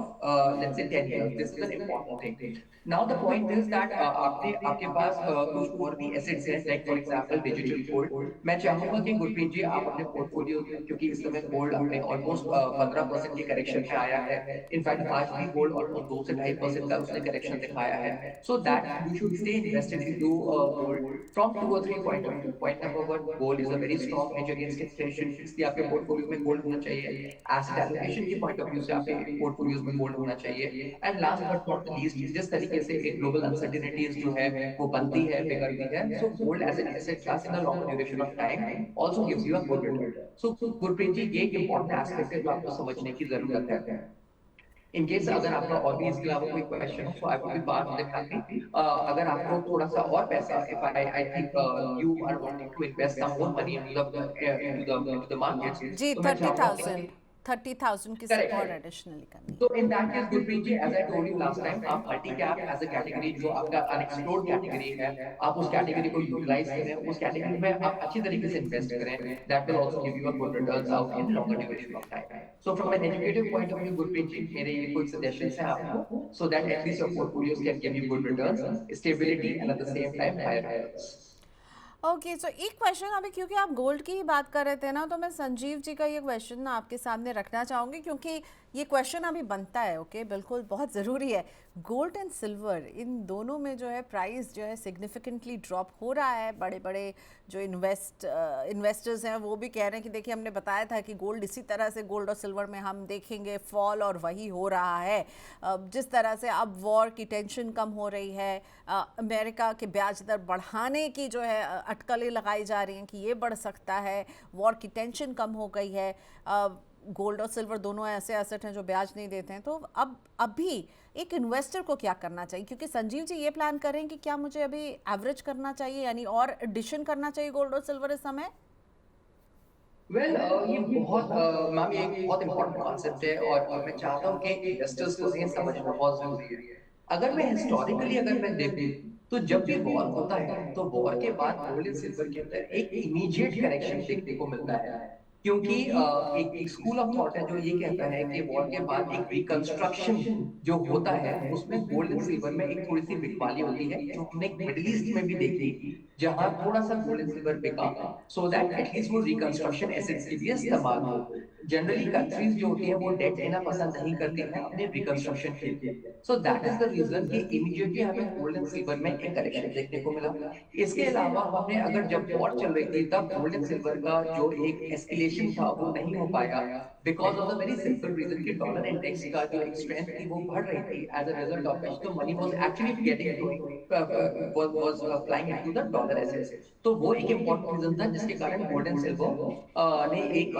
let's say 10 years। This is an important thing. Now the point is that आपने आपके पास कुछ और भी एसेट्स हैं like for example digital gold. मैं चाहूंगा कि गुरप्रीत जी आप अपने पोर्टफोलियो, क्योंकि इस समय गोल्ड अपने ऑलमोस्ट 15% के करेक्शन में आया है, इनफैक्ट आज भी गोल्ड ऑलमोस्ट 2 से 2.5% का उसने करेक्शन दिखाया है, so that you should stay invested into gold from 2 or 3 point of view. Point number 1, gold is a very strong hedge against inflation, इसलिए आपके पोर्टफोलियो में गोल्ड होना चाहिए। एसेट एलोकेशन के पॉइंट ऑफ व्यू से आपके पोर्टफोलियोज में gold होना चाहिए। And last but not the least, जिस तरीके से एक ग्लोबल अनसर्टेनिटीज जो है वो बनती है, बिगड़ती है, so gold as an asset class in a longer duration of time also gives you a good return. So Gurpreet ji ये एक important aspect है जो आपको समझने की जरूरत है। इन केस अगर आपका और भी इसके अलावा कोई क्वेश्चन हो, so I would be more than happy। अगर आपको थोड़ा सा और पैसा, if I think you are wanting to invest some more money into the markets, जी, तो मैं चाहूंगा कि 30,000 की सिप और करेक्ट। एडिशनली करनी So है। in that case, Gurpreet ji, as I told you last time, आप multi cap as a category जो आपका अनएक्सप्लोर्ड कैटेगरी है, आप उस कैटेगरी को यूटिलाइज करें, उस कैटेगरी में आप अच्छी तरीके से इन्वेस्ट करें, that will also give you a good returns out in longer duration of time. So from an educative point of view Gurpreet ji, मेरे ये कुछ सजेशंस हैं आपको, so that at least your portfolios can give you good returns, stability and at the same time higher returns. Okay, so एक question अभी क्योंकि आप gold की ही बात कर रहे थे ना, तो मैं संजीव जी का ये क्वेश्चन ना आपके सामने रखना चाहूँगी क्योंकि ये क्वेश्चन अभी बनता है। ओके, बिल्कुल बहुत ज़रूरी है। गोल्ड एंड सिल्वर इन दोनों में जो है प्राइस जो है सिग्निफिकेंटली ड्रॉप हो रहा है। बड़े बड़े जो इन्वेस्टर्स हैं वो भी कह रहे हैं कि देखिए हमने बताया था कि गोल्ड इसी तरह से, गोल्ड और सिल्वर में हम देखेंगे फॉल, और वही हो रहा है। जिस तरह से अब वॉर की टेंशन कम हो रही है, अमेरिका के ब्याज दर बढ़ाने की जो है अटकलें लगाई जा रही हैं कि ये बढ़ सकता है, वॉर की टेंशन कम हो गई है। गोल्ड और सिल्वर दोनों ऐसे एसेट हैं जो ब्याज नहीं देते हैं। तो अब अभी एक इन्वेस्टर को क्या करना चाहिए, क्योंकि संजीव जी ये प्लान करें कि क्या मुझे अभी एवरेज करना चाहिए, यानी और एडिशन करना चाहिए गोल्ड और सिल्वर इस समय? वेल ये बहुत मैम ये एक बहुत इंपॉर्टेंट कॉन्सेप्ट है और मैं चाहता हूँ कि इन्वेस्टर्स को ये समझना बहुत जरूरी है। अगर मैं हिस्टोरिकली अगर मैं देखूं तो जब भी वॉर होता है तो वॉर के बाद गोल्ड एंड सिल्वर के अंदर एक इमीडिएट करेक्शन देखने को मिलता है, क्योंकि एक स्कूल ऑफ थॉट है जो ये कहता है कि वॉर के बाद एक रिकंस्ट्रक्शन जो होता है उसमें गोल्ड एंड सिल्वर में एक थोड़ी सी बिकवाली होती है, जो हमने मिडिल ईस्ट में भी देखी, जहां थोड़ा सा गोल्ड एंड सिल्वर बिका, सो दैट एटलीस्ट वो रिकंस्ट्रक्शन एसेट्स के लिए इस्तेमाल हो। जनरली कंट्रीज जो होती है वो डेट लेना पसंद नहीं करती हैं अपने रिकंस्ट्रक्शन के लिए। So that is the reason कि इमीडिएटली हमें गोल्ड एंड सिल्वर में एक करेक्शन देखने को मिला। इसके अलावा हमने अगर जब वॉर चल रही थी तब गोल्ड एंड सिल्वर का जो एक एस्केलेशन था वो नहीं हो पाया because of the very simple reason कि डॉलर इंडेक्स का जो एक स्ट्रेंथ थी वो बढ़ रही थी as a result of which the money was actually getting growing was flying into the dollar assets. तो वो एक इंपॉर्टेंट रीजन था जिसके कारण गोल्ड एंड सिल्वर ने एक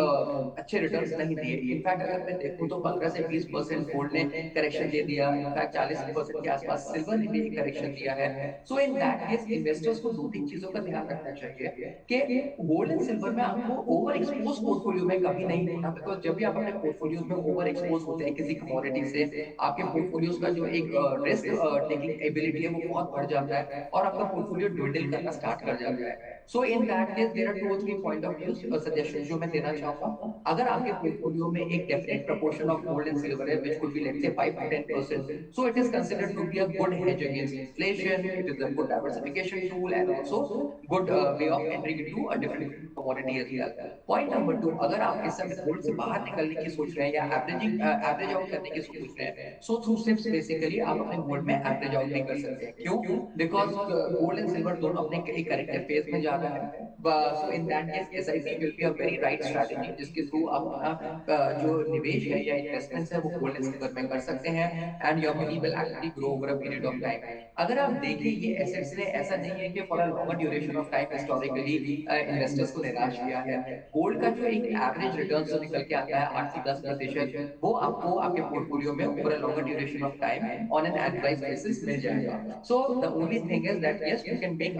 अच्छे रिटर्न्स नहीं दिए। इनफैक्ट अगर मैं देखूं तो 15 से 20% गोल्ड ने करेक्शन दे दिया, इनफैक्ट 40% के आसपास सिल्वर ने भी एक करेक्शन दिया है। So in that case investors को दो तीन चीजों का ध्यान रखना चाहिए कि गोल्ड एंड सिल्वर में आपको ओवर एक्सपोज पोर्टफोलियो में कभी नहीं होना, बिकॉज जब भी आप अपने पोर्टफोलियोज में ओवर एक्सपोज होते हैं किसी कमोडिटी से, आपके पोर्टफोलियोज का जो एक रिस्क टेकिंग एबिलिटी है वो बहुत बढ़ जाता है और आपका पोर्टफोलियो ड्विंडल करना स्टार्ट कर जाता है। So in that case there are 2 और 3 पॉइंट ऑफ व्यूज सजेशन जो मैं देना चाहूंगा। अगर आपके पोर्टफोलियो में एक definite proportion of gold and silver है which could be let's say 5 to 10%, so it is considered to be a good hedge against inflation. It is a good diversification tool and also good way of entering into a different commodity as well. Point number 2, अगर आप इस समय gold से बाहर निकलने की सोच रहे हैं या एवरेज आउट करने की सोच रहे हैं, सो थ्रू सिप्स बेसिकली आप अपने गोल्ड में एवरेज आउट भी कर सकते हैं। क्यों? बिकॉज गोल्ड एंड सिल्वर दोनों अपने एक करेक्टिव फेज में जा रहा है। So in that case SIP will be a very right strategy जिसके थ्रू आप अपना जो निवेश है या इन्वेस्टमेंट्स है वो गोल्ड एंड सिल्वर में कर सकते हैं and your money will actually grow over a period of time. अगर आप देखें ये एसेट्स ने ऐसा नहीं है कि for a longer duration of time historically investors को निराश किया है। गोल्ड का जो एक एवरेज रिटर्न जो निकल के आता है 8 से 10% वो आपको आपके पोर्टफोलियो में over a longer duration of time on an annualised basis मिल जाएगा। So the only thing is that yes you can make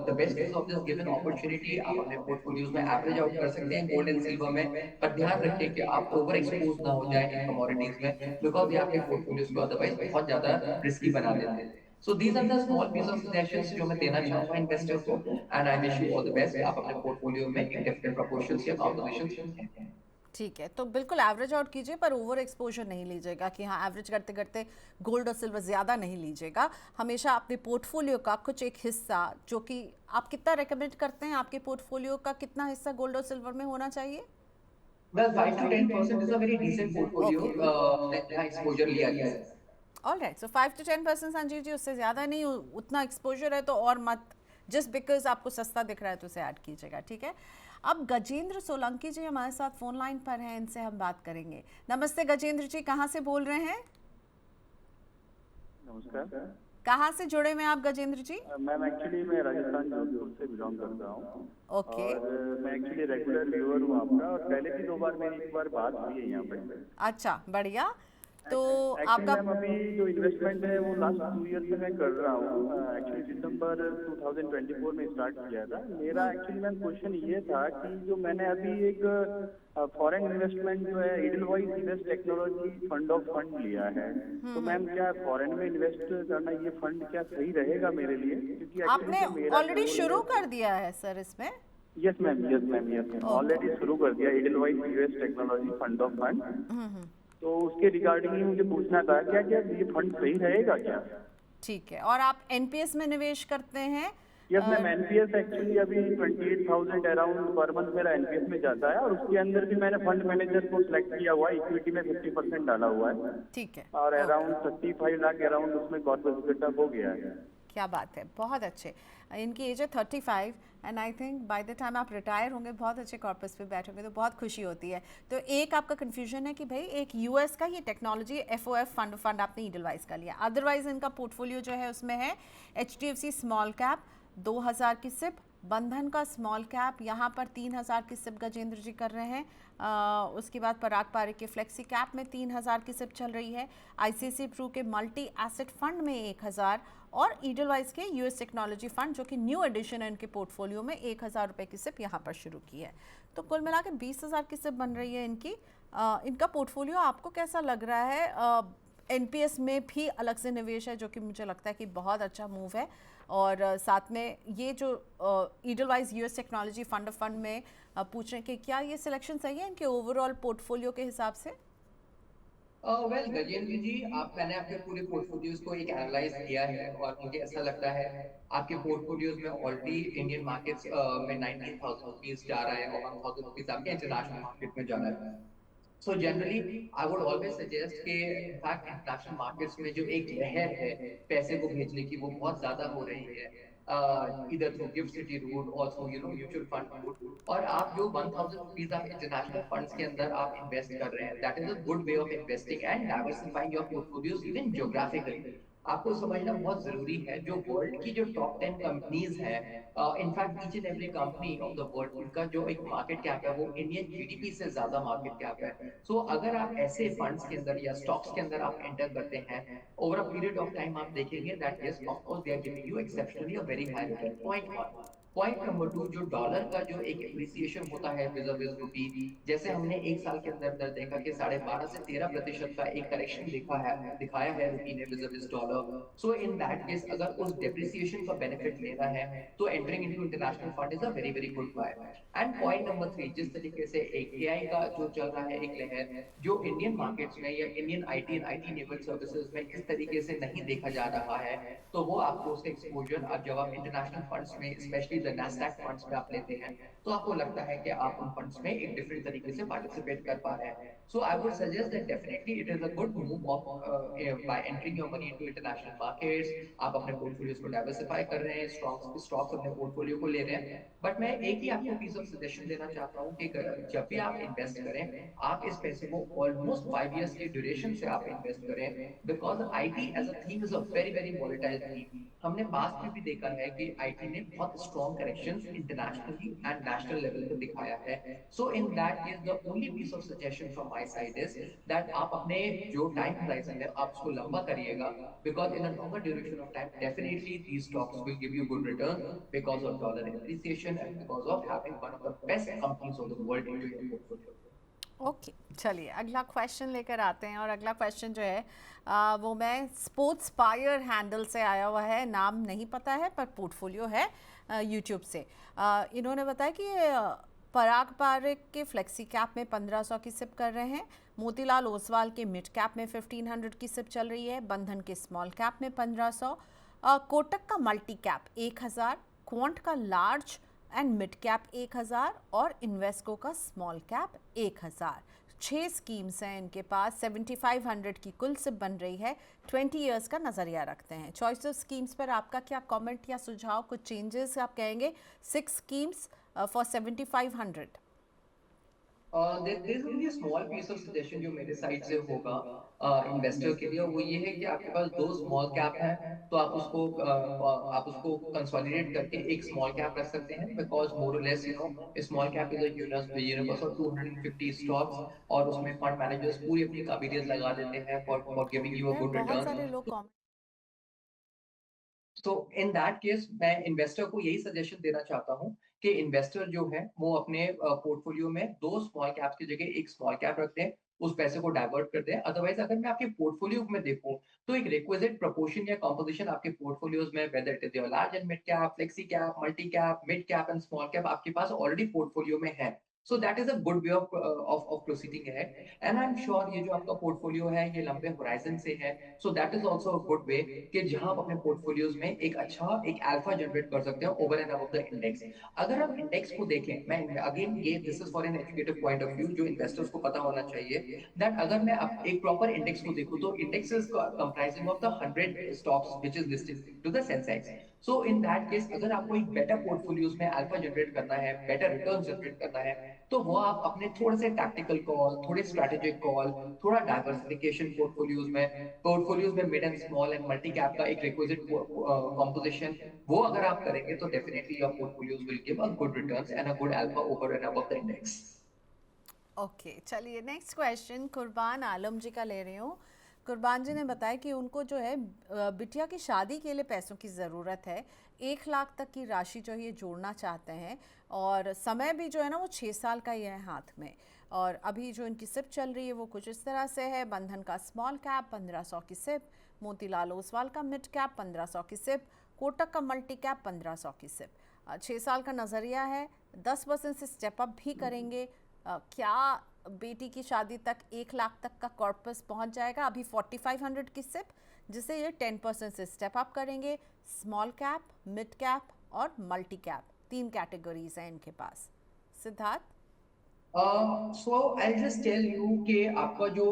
the best use of this given opportunity. आप अपने पोर्टफोलियोज में एवरेज आउट कर सकते हैं gold and silver में, पर ध्यान रखिए कि आप ओवर एक्सपोज ना हो जाए इन कमोडिटीज में बिकॉज ये आपके पोर्टफोलियोज को अदरवाइज बहुत ज्यादा रिस्की बना देते हैं। So these are the small piece of suggestions जो मैं देना चाहूंगा इन्वेस्टर को and I wish you all the best. आप अपने पोर्टफोलियो में एक डेफिनेट प्रोपोर्शंस या कॉम्पोजिशंस रखें। ठीक है, तो बिल्कुल एवरेज आउट कीजिए पर ओवर एक्सपोजर नहीं लीजिएगा कि हाँ एवरेज करते करते गोल्ड और सिल्वर ज़्यादा नहीं लीजिएगा। हमेशा अपने पोर्टफोलियो का कुछ एक हिस्सा जो कि आप कितना रेकमेंड करते हैं, आपके पोर्टफोलियो का कितना हिस्सा गोल्ड और सिल्वर में होना चाहिए? Well, 5 to 10% is a very decent portfolio okay, जहाँ एक्सपोजर लिया जा सकता है। All right, so 5 to 10% Sanjeev ji, उससे ज़्यादा नहीं, उतना एक्सपोजर है तो और मत, जस्ट बिकॉज आपको सस्ता दिख रहा है तो उसे ऐड कीजिएगा, ठीक है। अब गजेंद्र सोलंकी जी हमारे साथ फोन लाइन पर हैं, इनसे हम बात करेंगे। नमस्ते गजेंद्र जी, कहाँ से बोल रहे हैं? नमस्कार। कहाँ से जुड़े हुए हैं आप गजेंद्र जी? मैम एक्चुअली मैं राजस्थान जोधपुर से बिलोंग करता हूँ। ओके। और मैं एक्चुअली रेगुलर व्यूअर हूँ आपका, और पहले भी 2 बार मेरी एक बार बात हुई है यहाँ पे। अच्छा, बढ़िया। तो एक्चुअली आपका मैम अभी जो इन्वेस्टमेंट है वो लास्ट 2 ईयर से मैं कर रहा हूँ। एक्चुअली दिसंबर 2024 में स्टार्ट किया था। मेरा एक्चुअली मैम क्वेश्चन ये था कि जो मैंने अभी एक फॉरेन इन्वेस्टमेंट जो है Edelweiss invest technology fund of fund लिया है, तो मैम क्या फॉरेन में इन्वेस्ट करना ये फंड क्या सही रहेगा मेरे लिए? क्योंकि आपने ऑलरेडी शुरू कर दिया है सर इसमें? Yes ma'am, yes ma'am, yes ma'am, already शुरू कर दिया Edelweiss invest technology fund of fund. तो उसके रिगार्डिंग ही मुझे पूछना था क्या क्या ये फंड सही रहेगा क्या? ठीक है, और आप एनपीएस में निवेश करते हैं? यस मैम, एनपीएस एक्चुअली अभी 28,000 अराउंड पर मंथ मेरा एनपीएस में जाता है, और उसके अंदर भी मैंने फंड मैनेजर को सिलेक्ट किया हुआ है, इक्विटी में 50% डाला हुआ है। ठीक है, और अराउंड 35 लाख अराउंड उसमें कॉर्पोरेट सेटअप हो गया है। क्या बात है, बहुत अच्छे। इनकी एज है 35 and I think by the time आप रिटायर होंगे बहुत अच्छे कॉर्पस पे बैठोगे तो बहुत खुशी होती है। तो एक आपका कन्फ्यूजन है कि भाई एक यूएस का ये टेक्नोलॉजी एफओएफ फंड आपने ईडलवाइस का लिया, अदरवाइज इनका पोर्टफोलियो जो है उसमें है एचडीएफसी स्मॉल कैप 2000 की सिप, बंधन का स्मॉल कैप यहाँ पर 3000 की सिप गजेंद्र जी कर रहे हैं। उसके बाद पराग पारिक के फ्लेक्सी कैप में 3000 की सिप चल रही है, आईसीआईसीआई प्रू के मल्टी एसेट फंड में 1000 और ईडलवाइस के यूएस टेक्नोलॉजी फंड जो कि न्यू एडिशन है उनके पोर्टफोलियो में 1000 रुपये की सिप यहाँ पर शुरू की है। तो कुल मिलाकर 20,000 की सिप बन रही है इनकी। इनका पोर्टफोलियो आपको कैसा लग रहा है? एनपीएस में भी अलग से निवेश है जो कि मुझे लगता है कि बहुत अच्छा मूव है, और साथ में ये जो Edelweiss US technology fund of fund में पूछ रहे हैं कि क्या ये सिलेक्शन सही है इनके ओवरऑल पोर्टफोलियो के हिसाब से? वेल गजेंद्र जी, मैंने आपके पूरे पोर्टफोलियोज को एक एनालाइज किया है और मुझे ऐसा लगता है आपके पोर्टफोलियोज में ऑलरेडी इंडियन मार्केट्स में 19,000 रुपीज जा रहा है और 1,000 रुपीज आपके इंटरनेशनल मार्केट में जा रहा है। So generally I would always suggest कि इनफैक्ट इंटरनेशनल मार्केट्स में जो एक लहर है पैसे को भेजने की वो बहुत ज्यादा हो रही है, इधर थ्रू गिफ्ट सिटी रूट और थ्रू म्यूचुअल फंड रूट। और आप जो 1000 रुपीज आप इंटरनेशनल फंड्स के अंदर आप इन्वेस्ट कर रहे हैं, that is a good way of investing and diversifying your portfolios even geographically. आपको समझना बहुत जरूरी है, जो वर्ल्ड की जो टॉप 10 कंपनीज हैं, in fact each and every company of the world, उनका जो एक मार्केट कैप है वो इंडियन जीडीपी से ज्यादा मार्केट कैप है। सो अगर आप ऐसे फंड्स के अंदर या स्टॉक्स के अंदर आप एंटर करते हैं, over a period of time आप देखेंगे that yes of course they are giving you exceptionally a very high return. Point 1। Point number 2, जो डॉलर का जो एक एप्रिसिएशन होता है विज़ रुपी, जैसे हमने एक साल के अंदर अंदर देखा कि 12.5 से 13% का एक करेक्शन दिखाया है रुपी ने vis dollar. So in that case अगर उस डेप्रिसिएशन का बेनिफिट लेना है तो entering into international fund is a very very good buy. And point number 3, जिस तरीके से एक एआई का जो चल रहा है एक लहर, जो इंडियन मार्केट्स में या Indian IT and IT enable services में इस तरीके से नहीं देखा जा रहा है, तो वो आपको उसका एक्सपोजर अब जब आप इंटरनेशनल फंड्स में स्पेशली द नैस्डैक फंड्स में आप लेते हैं, तो आपको लगता है कि आप उन फंड्स में एक डिफरेंट तरीके से पार्टिसिपेट कर पा रहे हैं। So I would suggest that definitely it is a good move of by entering your money into international markets. आप अपने पोर्टफोलियोज को डाइवर्सिफाई कर रहे हैं, स्टॉक्स अपने पोर्टफोलियो को ले रहे हैं। बट मैं एक ही आपको पीस ऑफ सजेशन देना चाहता हूँ कि जब भी आप इन्वेस्ट करें, आप इस पैसे को ऑलमोस्ट 5 years की ड्यूरेशन से आप इन्वेस्ट करें, because IT as a theme is a very very volatile theme. हमने पास्ट में भी देखा है कि आईटी ने बहुत strong corrections internationally and national level पर दिखाया है। So in that case the only piece of suggestion from my side is that आप अपने जो टाइम होराइजन है आप उसको लंबा करिएगा, because in a longer duration of time definitely these stocks will give you good returns because of dollar appreciation and because of having one of the best companies of the world into your portfolio. Okay चलिए अगला question लेकर आते हैं। और अगला question जो है वो मैं स्पोर्ट्स पायर हैंडल से आया हुआ है, नाम नहीं पता है पर पोर्टफोलियो है यूट्यूब से। इन्होंने बताया कि पराग पारिक के फ्लेक्सी कैप में 1500 की सिप कर रहे हैं, मोतीलाल ओसवाल के मिड कैप में 1500 की सिप चल रही है, बंधन के स्मॉल कैप में 1500, कोटक का मल्टी कैप 1000, क्वांट का लार्ज एंड मिड कैप 1000 और इन्वेस्को का स्मॉल कैप 1000। 6 स्कीम्स हैं इनके पास, 7500 की कुल सिप बन रही है। 20 इयर्स का नज़रिया रखते हैं। चॉइस ऑफ स्कीम्स पर आपका क्या कमेंट या सुझाव, कुछ चेंजेस आप कहेंगे? 6 schemes for 7500। There's only a small piece of suggestion जो मेरे साइड से होगा इन्वेस्टर के लिए, और वो ये है कि आपके पास दो स्मॉल कैप है, तो आप उसको कंसोलिडेट करके एक स्मॉल कैप रख सकते हैं, बिकॉज मोर और less small cap is a universe of 250 stocks, और उसमें फंड मैनेजर्स पूरी अपनी काबिलियत लगा देते हैं for giving you a good बहुत रिटर्न। सारे लोग कमेंट। तो इन दैट केस मैं इन्वेस्टर को यही सजेशन देना चाहता हूँ कि इन्वेस्टर जो है वो अपने पोर्टफोलियो में दो स्मॉल कैप्स की जगह एक स्मॉल कैप रख दें, उस पैसे को डाइवर्ट कर दें। अदरवाइज अगर मैं आपके पोर्टफोलियो में देखूं, तो एक रिक्विजिट प्रोपोर्शन या कंपोजिशन आपके पोर्टफोलियोज में, whether it is your large and mid cap, flexi cap, multi cap, mid cap and small cap, आपके पास ऑलरेडी पोर्टफोलियो में है। So that is a good way of proceeding ahead. And I am sure ये जो आपका portfolio है ये लंबे horizon से है, so that is also a good वे कि जहां आप अपने पोर्टफोलियोज में एक अच्छा एक अल्फा जनरेट कर सकते हैं over and above the index. अगर हम इंडेक्स को देखें, मैं अगेन ये this is for an educative point of view, जो इन्वेस्टर्स को पता होना चाहिए दैट अगर मैं एक प्रॉपर इंडेक्स को देखूं, तो index is comprising of the 100 stocks which is listed to the Sensex. So in that case अगर आपको एक बेटर पोर्टफोलियोज में अल्फा जनरेट करना है, बेटर रिटर्न जनरेट करना है, तो वो आप अपने थोड़े से टैक्टिकल कॉल, थोड़े स्ट्रेटेजिक कॉल, थोड़ा डाइवर्सिफिकेशन पोर्टफोलियोज में mid and small and multi cap का एक रिक्विजिट कंपोजिशन, वो अगर आप करेंगे तो definitely your portfolios will give a good returns and a good alpha over and above the index. Okay चलिए नेक्स्ट क्वेश्चन कुर्बान आलम जी का ले रही हूँ। कुर्बान जी ने बताया कि उनको जो है बिटिया की शादी के लिए पैसों की ज़रूरत है, 1 लाख तक की राशि जो है ये जोड़ना चाहते हैं, और समय भी जो है ना वो 6 साल का ही है हाथ में। और अभी जो इनकी सिप चल रही है वो कुछ इस तरह से है: बंधन का स्मॉल कैप 1500 की सिप, मोतीलाल ओसवाल का मिड कैप 1500 की सिप, कोटक का मल्टी कैप 1500 की सिप। 6 साल का नज़रिया है, 10% से स्टेप अप भी करेंगे। क्या बेटी की शादी तक 1 लाख तक का कॉर्पस पहुंच जाएगा? अभी 4500 की सिप, जिसे ये 10% से स्टेप अप करेंगे। स्मॉल कैप, मिड कैप और मल्टी कैप, 3 कैटेगरीज हैं इनके पास। सिद्धार्थ। सो आई जस्ट टेल यू कि आपका जो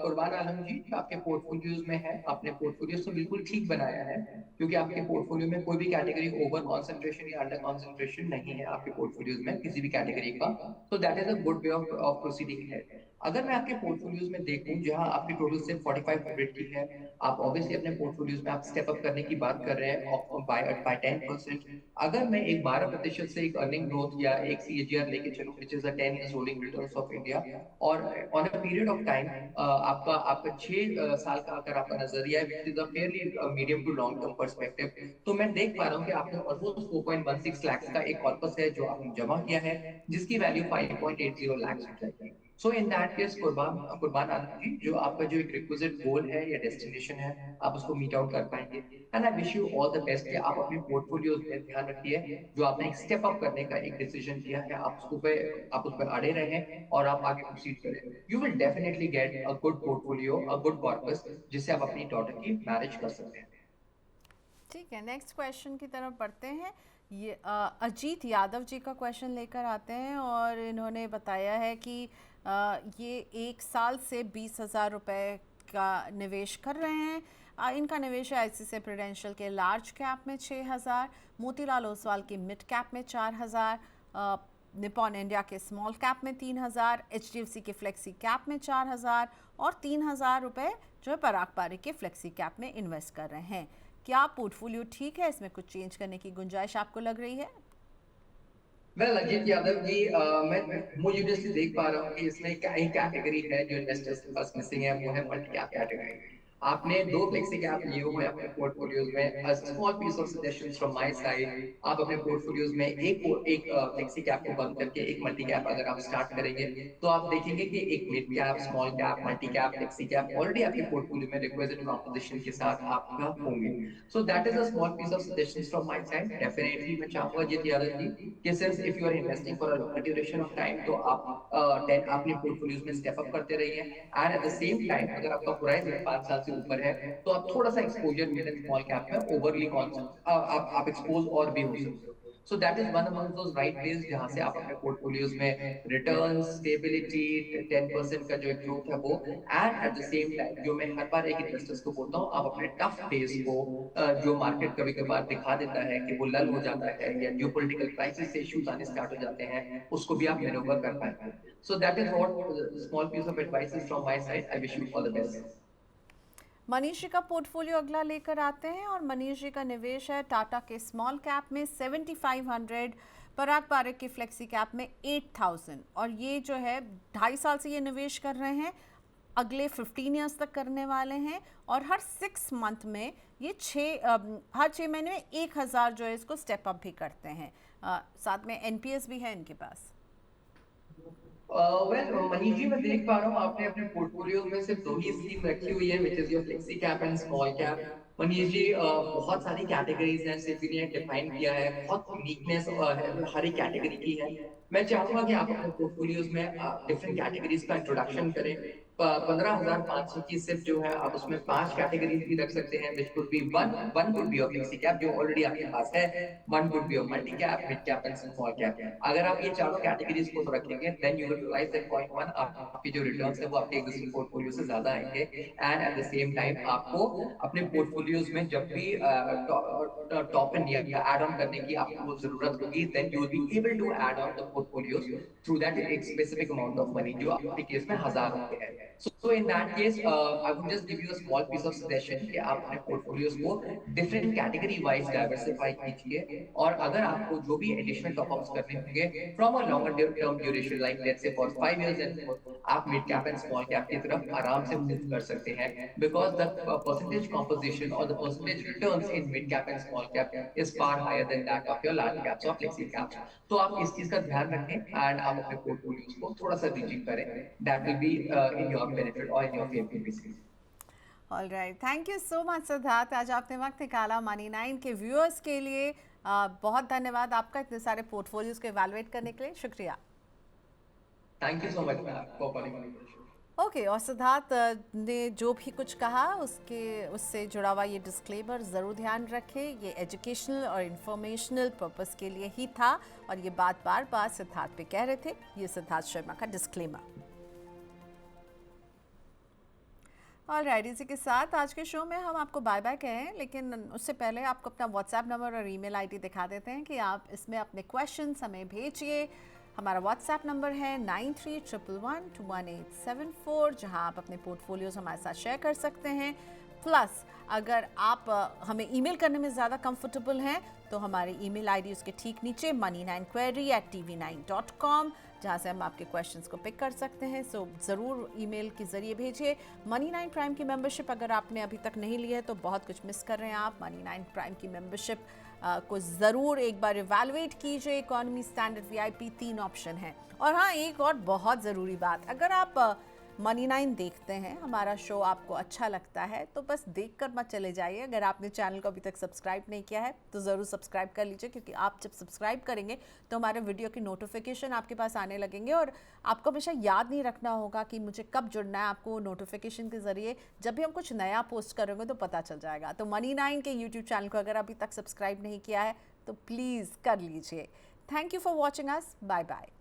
कुर्बान आलम जी आपके पोर्टफोलियोज में है, आपने पोर्टफोलियोज तो बिल्कुल ठीक बनाया है, क्योंकि आपके पोर्टफोलियो में कोई भी कैटेगरी ओवर कॉन्सेंट्रेशन या अंडर कॉन्सेंट्रेशन नहीं है आपके पोर्टफोलियोज में किसी भी कैटेगरी का। तो that is a good way of proceeding है। अगर मैं आपके पोर्टफोलियोज में देखूं जहां आपकी टोटल सिर्फ 4500 की है, आप ऑब्वियसली अपने पोर्टफोलियोज में आप स्टेप अप करने की बात कर रहे हैं बाय 10%। अगर मैं एक 12% से एक अर्निंग ग्रोथ या एक सीएजीआर लेके चलूं which is a 10 years rolling returns of India, और on a period of time आपका आपका 6 साल का अगर आपका नजरिया है which is a fairly medium to long term perspective, तो मैं देख पा रहा हूँ कि आपने ऑलमोस्ट 4.16 लाख का एक कॉर्पस है जो आपने जमा किया है, जिसकी वैल्यू 5.80 लाख हो जाएगी। सो इन दैट केस कुर्बान कुर्बान आलम जी, जो आपका जो एक रिक्विजिट गोल है या डेस्टिनेशन है, आप उसको मीट आउट कर पाएंगे। And I wish you all the best कि आप अपने पोर्टफोलियोज में ध्यान रखिए, जो आपने एक स्टेप अप करने का एक डिसीजन किया है, आप उस पर अड़े रहें और आप आगे प्रोसीड करें। You will definitely get a good portfolio, a good corpus, जिससे आप अपनी डॉटर की मैरिज कर सकते हैं। ठीक है, नेक्स्ट क्वेश्चन की तरफ बढ़ते हैं। ये अजीत यादव जी का क्वेश्चन लेकर आते हैं और इन्होंने बताया है कि ये 1 साल से 20,000 रुपये का निवेश कर रहे हैं। इनका निवेश है आईसीआईसीआई प्रूडेंशियल के लार्ज कैप में 6,000, मोतीलाल ओसवाल की मिड कैप में 4,000, निपॉन इंडिया के स्मॉल कैप में 3,000, एचडीएफसी के फ्लेक्सी कैप में 4,000 और 3,000 रुपये जो है पराग पारिक के फ्लेक्सी कैप में इन्वेस्ट कर रहे हैं। क्या पोर्टफोलियो ठीक है, इसमें कुछ चेंज करने की गुंजाइश आपको लग रही है? वेल अजीत यादव जी, मैं मुझे देख पा रहा हूँ कि इसमें एक कैटेगरी है जो इन्वेस्टर्स के पास मिसिंग है, वो है मल्टी कैप कैटेगरी। आपने 2 फ्लेक्सी कैप लिए हुए हैं अपने पोर्टफोलियोज में। Small piece of suggestions from my side, आप अपने पोर्टफोलियोज में एक फ्लेक्सी कैप को बंद करके एक मल्टी कैप अगर आप स्टार्ट करेंगे, तो आप देखेंगे कि एक mid cap, small cap, multi cap, flexi cap already आपके पोर्टफोलियो में रिक्विजिट कॉम्पोजिशन के साथ आपका होंगे। So that is a small piece of suggestions from my side. Definitely मैं चाहूंगा अजीत यादव जी कि since if you are investing for a longer duration of time, तो आप अपने पोर्टफोलियोज में स्टेप अप करते रहिए। And at the same time अगर आपका होराइजन 5 साल से ऊपर है, तो आप थोड़ा सा exposure mid and small cap में ओवरली आप एक्सपोज और भी हो सकते हो। So that is one among those right ways जहां से आप अपने पोर्टफोलियोज में रिटर्न, स्टेबिलिटी, 10% का जो ग्रोथ है वो, and at the same time जो मैं हर बार एक इन्वेस्टर्स को बोलता हूँ, आप अपने टफ फेज को, जो मार्केट कभी कभार दिखा देता है कि वो लल हो जाता है या जो पॉलिटिकल क्राइसिस से इश्यूज आने स्टार्ट हो जाते हैं, उसको भी आप मैनोवर कर पाएंगे। So that is what small piece of advice from my side. I wish you all the best. Manish ji का पोर्टफोलियो अगला लेकर आते हैं और मनीष जी का निवेश है टाटा के स्मॉल कैप में 7,500, पराग पारिक की फ्लेक्सी कैप में 8,000, और ये जो है 2.5 साल से ये निवेश कर रहे हैं, अगले 15 ईयर्स तक करने वाले हैं, और हर 6 मंथ में ये हर 6 महीने में 1,000 जो है इसको स्टेप अप भी करते हैं। साथ में एनपीएस भी है इनके पास। वेल मनीष जी, मैं देख पा रहा हूँ आपने अपने पोर्टफोलियो में सिर्फ 2 ही स्कीम रखी हुई है, which is your flexi cap and small cap. Manish ji, बहुत सारी कैटेगरीज हैं, सिर्फ इन्हें डिफाइन किया है, बहुत यूनिकनेस हर एक कैटेगरी की है। मैं चाहूंगा कि आप अपने पोर्टफोलियोज में डिफरेंट कैटेगरीज का इंट्रोडक्शन करें। 15,500 की सिर्फ जो है आप उसमें 5 कैटेगरीज भी रख सकते हैं, which could be one one could be your flexi cap जो ऑलरेडी आपके पास है, one could be your multi cap, mid cap and small cap. अगर आप ये चारों कैटेगरीज को रखेंगे, then you will realize that point one, आपके जो रिटर्न्स है वो आपके एग्जिस्टिंग पोर्टफोलियो से ज्यादा आएंगे। And at the same time आपको अपने पोर्टफोलियोज में जब भी टॉप इन या एड ऑन करने की आपको जरूरत होगी, then you will be able to add on the portfolios through that एक स्पेसिफिक अमाउंट ऑफ मनी, जो आपके केस में 1,000 रुपए है। So in that case I would just give you a small piece of suggestion कि आप अपने portfolios को डिफरेंट कैटेगरी वाइज डाइवर्सिफाई कीजिए, और अगर आपको जो भी एडिशनल टॉप अप्स करने होंगे from a longer term duration like let's say for 5 years and more, आप mid cap and small cap की तरफ आराम से मूव कर सकते हैं, बिकॉज द परसेंटेज कॉम्पोजिशन और the percentage returns in mid cap and small cap is far higher than that of your large caps और फ्लेक्सी कैप्स। तो आप इस चीज का ध्यान रखें एंड आप अपने पोर्टफोलियोज को थोड़ा सा रीचिंग करें, that will be in your benefit और in your favour basically. All right, thank you so much Siddharth, आज आपने वक्त निकाला मनी 9 के व्यूअर्स के लिए। बहुत धन्यवाद आपका इतने सारे पोर्टफोलियोज को इवैल्यूएट करने के लिए, शुक्रिया। Thank you so much for calling me. Okay और सिद्धार्थ ने जो भी कुछ कहा उससे जुड़ा हुआ ये डिस्क्लेमर ज़रूर ध्यान रखें, ये एजुकेशनल और इंफॉर्मेशनल पर्पस के लिए ही था और ये बात बार बार सिद्धार्थ पे कह रहे थे। ये सिद्धार्थ शर्मा का डिस्क्लेमर। ऑलराइट, इसी के साथ आज के शो में हम आपको बाय बाय कहें, लेकिन उससे पहले आपको अपना व्हाट्सएप नंबर और ईमेल आईडी दिखा देते हैं कि आप इसमें अपने क्वेश्चंस हमें भेजिए। हमारा व्हाट्सएप नंबर है 9311211874, जहां आप अपने पोर्टफोलियोज हमारे साथ शेयर कर सकते हैं। प्लस अगर आप हमें ईमेल करने में ज़्यादा कंफर्टेबल हैं तो हमारी ईमेल आईडी उसके ठीक नीचे money9query@tv9.com, जहाँ से हम आपके क्वेश्चंस को पिक कर सकते हैं। सो ज़रूर ईमेल के ज़रिए भेजिए। मनी9 प्राइम की मेंबरशिप अगर आपने अभी तक नहीं ली है तो बहुत कुछ मिस कर रहे हैं आप। मनी9 प्राइम की मेंबरशिप को ज़रूर एक बार इवैल्यूएट कीजिए। इकोनॉमी, स्टैंडर्ड, VIP 3 ऑप्शन है। और हाँ, एक और बहुत ज़रूरी बात, अगर आप मनी9 देखते हैं, हमारा शो आपको अच्छा लगता है तो बस देखकर मत चले जाइए। अगर आपने चैनल को अभी तक सब्सक्राइब नहीं किया है तो ज़रूर सब्सक्राइब कर लीजिए, क्योंकि आप जब सब्सक्राइब करेंगे तो हमारे वीडियो की नोटिफिकेशन आपके पास आने लगेंगे और आपको हमेशा याद नहीं रखना होगा कि मुझे कब जुड़ना है। आपको नोटिफिकेशन के ज़रिए जब भी हम कुछ नया पोस्ट करेंगे तो पता चल जाएगा। तो मनी9 के यूट्यूब चैनल को अगर अभी तक सब्सक्राइब नहीं किया है तो प्लीज़ कर लीजिए। Thank you for watching us. Bye bye.